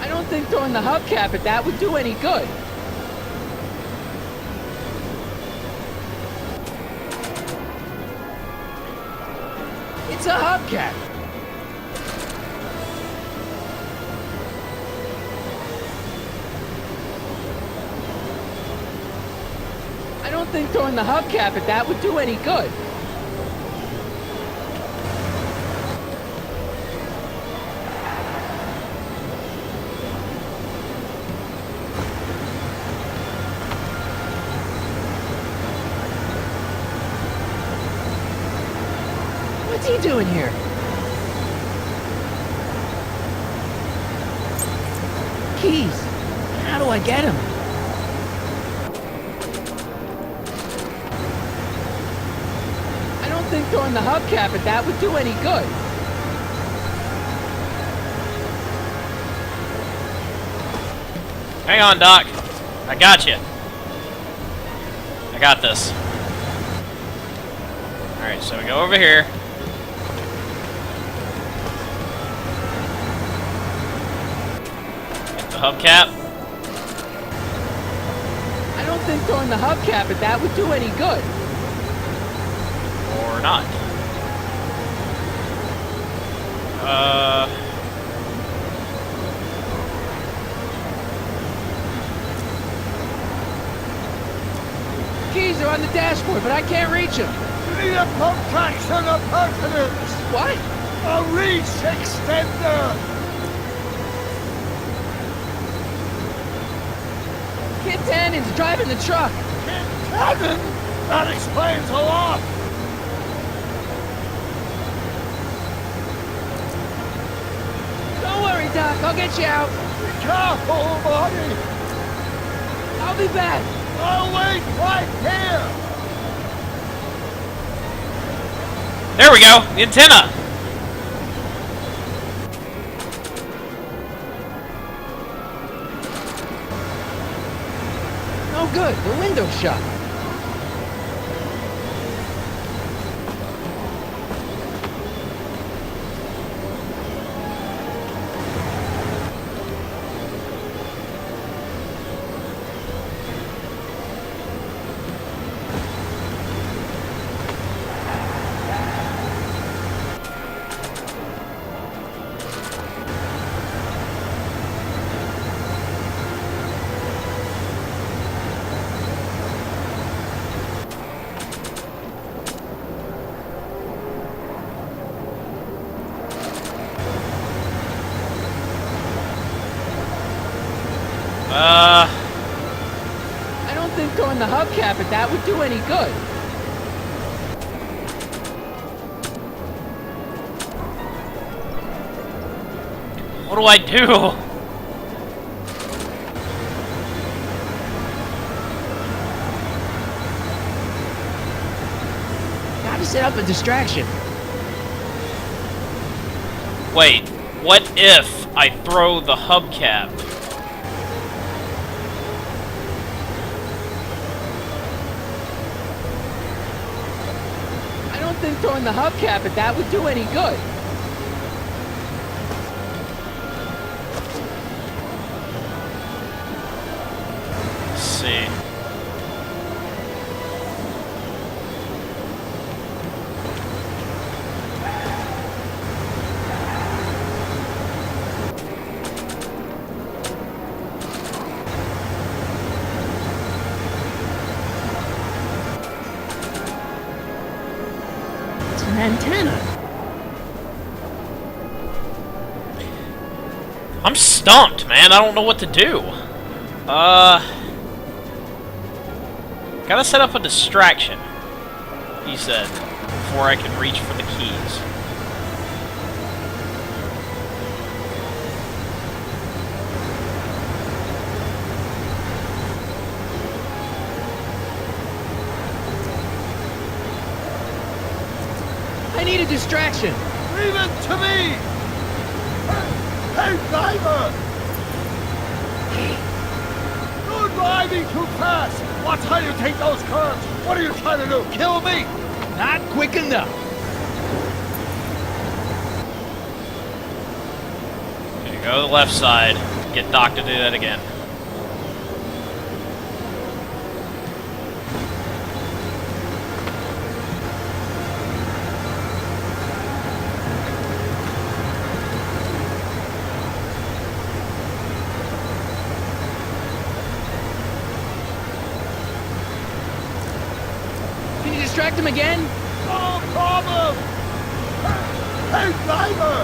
I don't think throwing the hubcap at that would do any good. It's a hubcap. I don't think throwing the hubcap at that would do any good. What's he doing here? Keys. How do I get him? I don't think throwing the hubcap at that would do any good. Hang on, Doc. I got you. I got this. Alright, so we go over here. Get the hubcap. I don't think throwing the hubcap at that would do any good. Or not. Keys are on the dashboard, but I can't reach them. You need a pump traction appurtenance. What? A reach extender. Kid Tannen's driving the truck. Kid Tannen? That explains a lot. worry, Doc. I'll get you out. Be careful, buddy. I'll be back. I'll wait right here. There we go. The antenna. No good. The window's shut. I don't think throwing the hubcap at that would do any good. What do I do? Gotta set up a distraction. Wait, what if I throw the hubcap? I don't think throwing the hubcap at that would do any good. Let's see. It's an antenna. I'm stumped, man. I don't know what to do. Gotta set up a distraction, he said, before I can reach for the keys. I need a distraction. Leave it to me. Hey, driver! You're driving too fast! Watch how you take those curves! What are you trying to do? Kill me? Not quick enough. Okay, go to the left side. Get Doc to do that again. Can you distract him again? No problem! Hey, driver!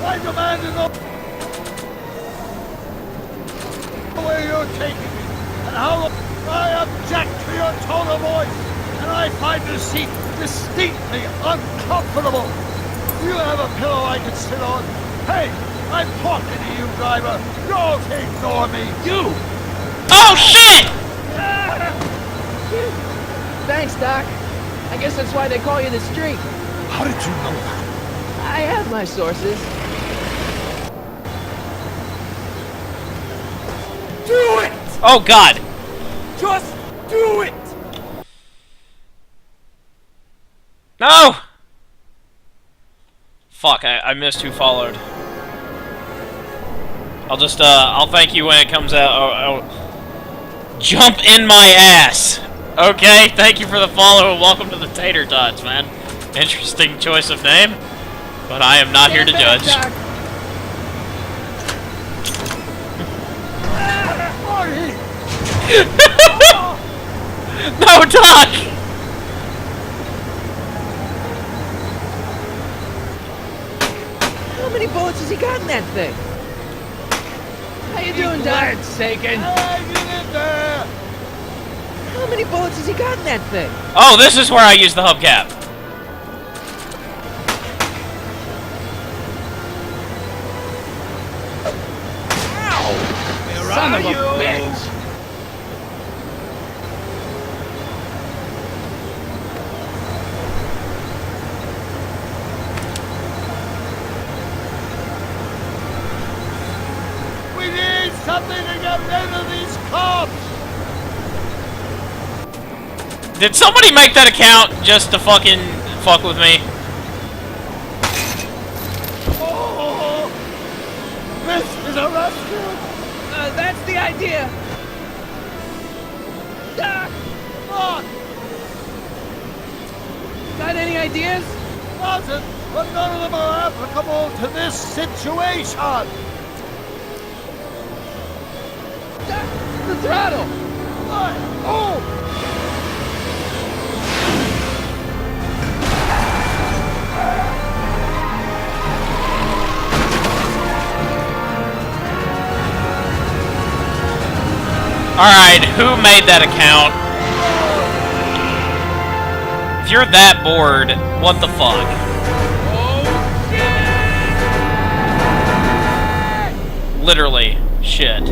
I demand to know where you're taking me, and how I object to your tone of voice, and I find the seat distinctly uncomfortable. Do you have a pillow I can sit on? Hey, I'm talking to you, driver. Don't ignore me. You! Oh, shit! Thanks, Doc. I guess that's why they call you the Streak. How did you know that? I have my sources. Do it! Oh, God. Just do it! No! Fuck, I missed who followed. I'll just, I'll thank you when it comes out. I'll jump in my ass! Okay, thank you for the follow and welcome to the Tater Tots, man. Interesting choice of name, but I am not here to judge. No, Doc! How many bullets has he got in that thing? How you doing, Doc? Sagan. Hang in there! How many bullets has he got in that thing? Oh, this is where I use the hubcap. Son of a bitch! We need something to get rid of these cops! Did somebody make that account just to fucking fuck with me? Oh! This is a rescue! That's the idea. Doc! What? Got any ideas? Doesn't, but none of them are applicable to this situation! Doc, the throttle! What? Oh! Alright, who made that account? If you're that bored, what the fuck? Literally, shit.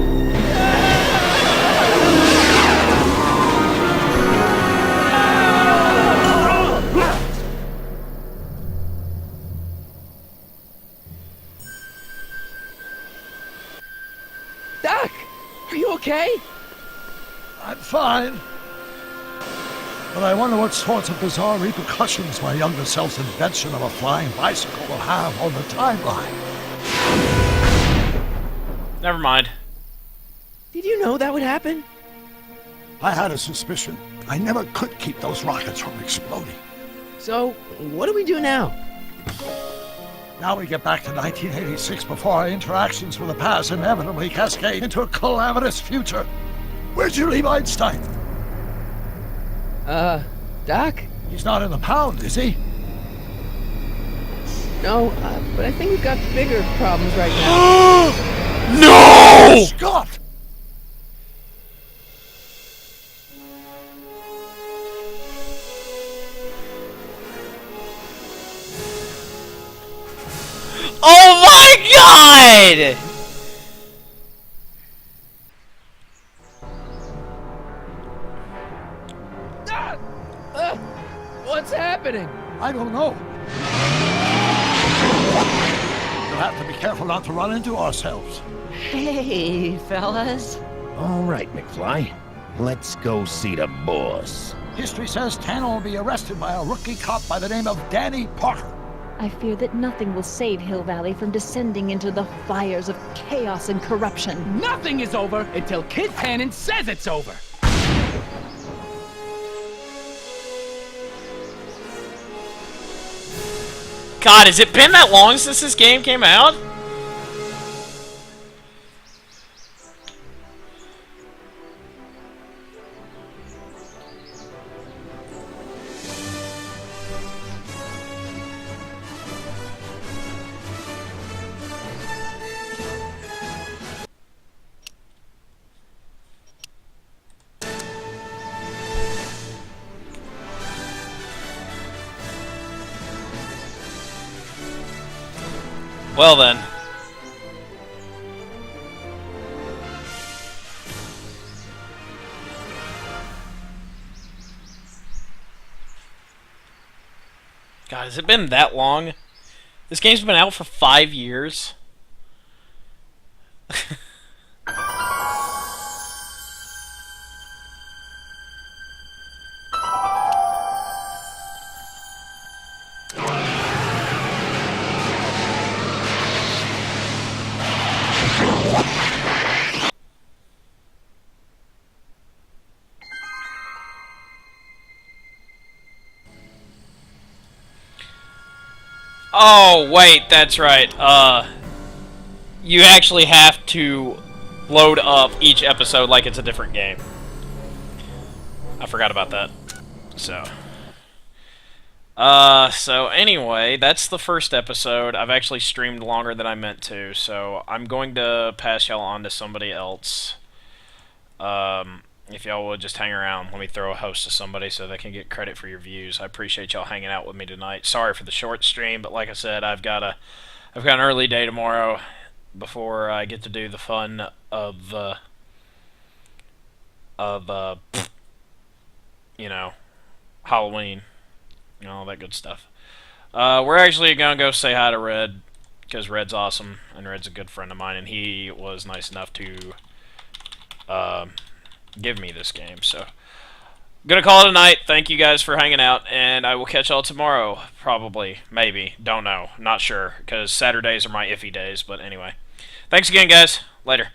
Doc, are you okay? I'm fine. But I wonder what sorts of bizarre repercussions my younger self's invention of a flying bicycle will have on the timeline. Never mind. Did you know that would happen? I had a suspicion. I never could keep those rockets from exploding. So, what do we do now? Now we get back to 1986 before our interactions with the past inevitably cascade into a calamitous future. Where'd you leave Einstein? Doc? He's not in the pound, is he? No, but I think we've got bigger problems right now. No! Scott! Oh my god! What's happening? I don't know. We'll have to be careful not to run into ourselves. Hey, fellas. All right, McFly. Let's go see the boss. History says Tanner will be arrested by a rookie cop by the name of Danny Parker. I fear that nothing will save Hill Valley from descending into the fires of chaos and corruption. Nothing is over until Kid Tannen says it's over! God, has it been that long since this game came out? Well then. God, has it been that long? This game's been out for 5 years. Oh, wait, that's right. You actually have to load up each episode like it's a different game. I forgot about that. So anyway, that's the first episode. I've actually streamed longer than I meant to, so I'm going to pass y'all on to somebody else. If y'all would just hang around, let me throw a host to somebody so they can get credit for your views. I appreciate y'all hanging out with me tonight. Sorry for the short stream, but like I said, I've got an early day tomorrow before I get to do the fun of of, you know, Halloween, and all that good stuff. We're actually gonna go say hi to Red, because Red's awesome, and Red's a good friend of mine, and he was nice enough to give me this game. So, I'm gonna call it a night. Thank you guys for hanging out, and I will catch y'all tomorrow, probably, maybe, don't know, not sure, because Saturdays are my iffy days, but anyway. Thanks again, guys. Later.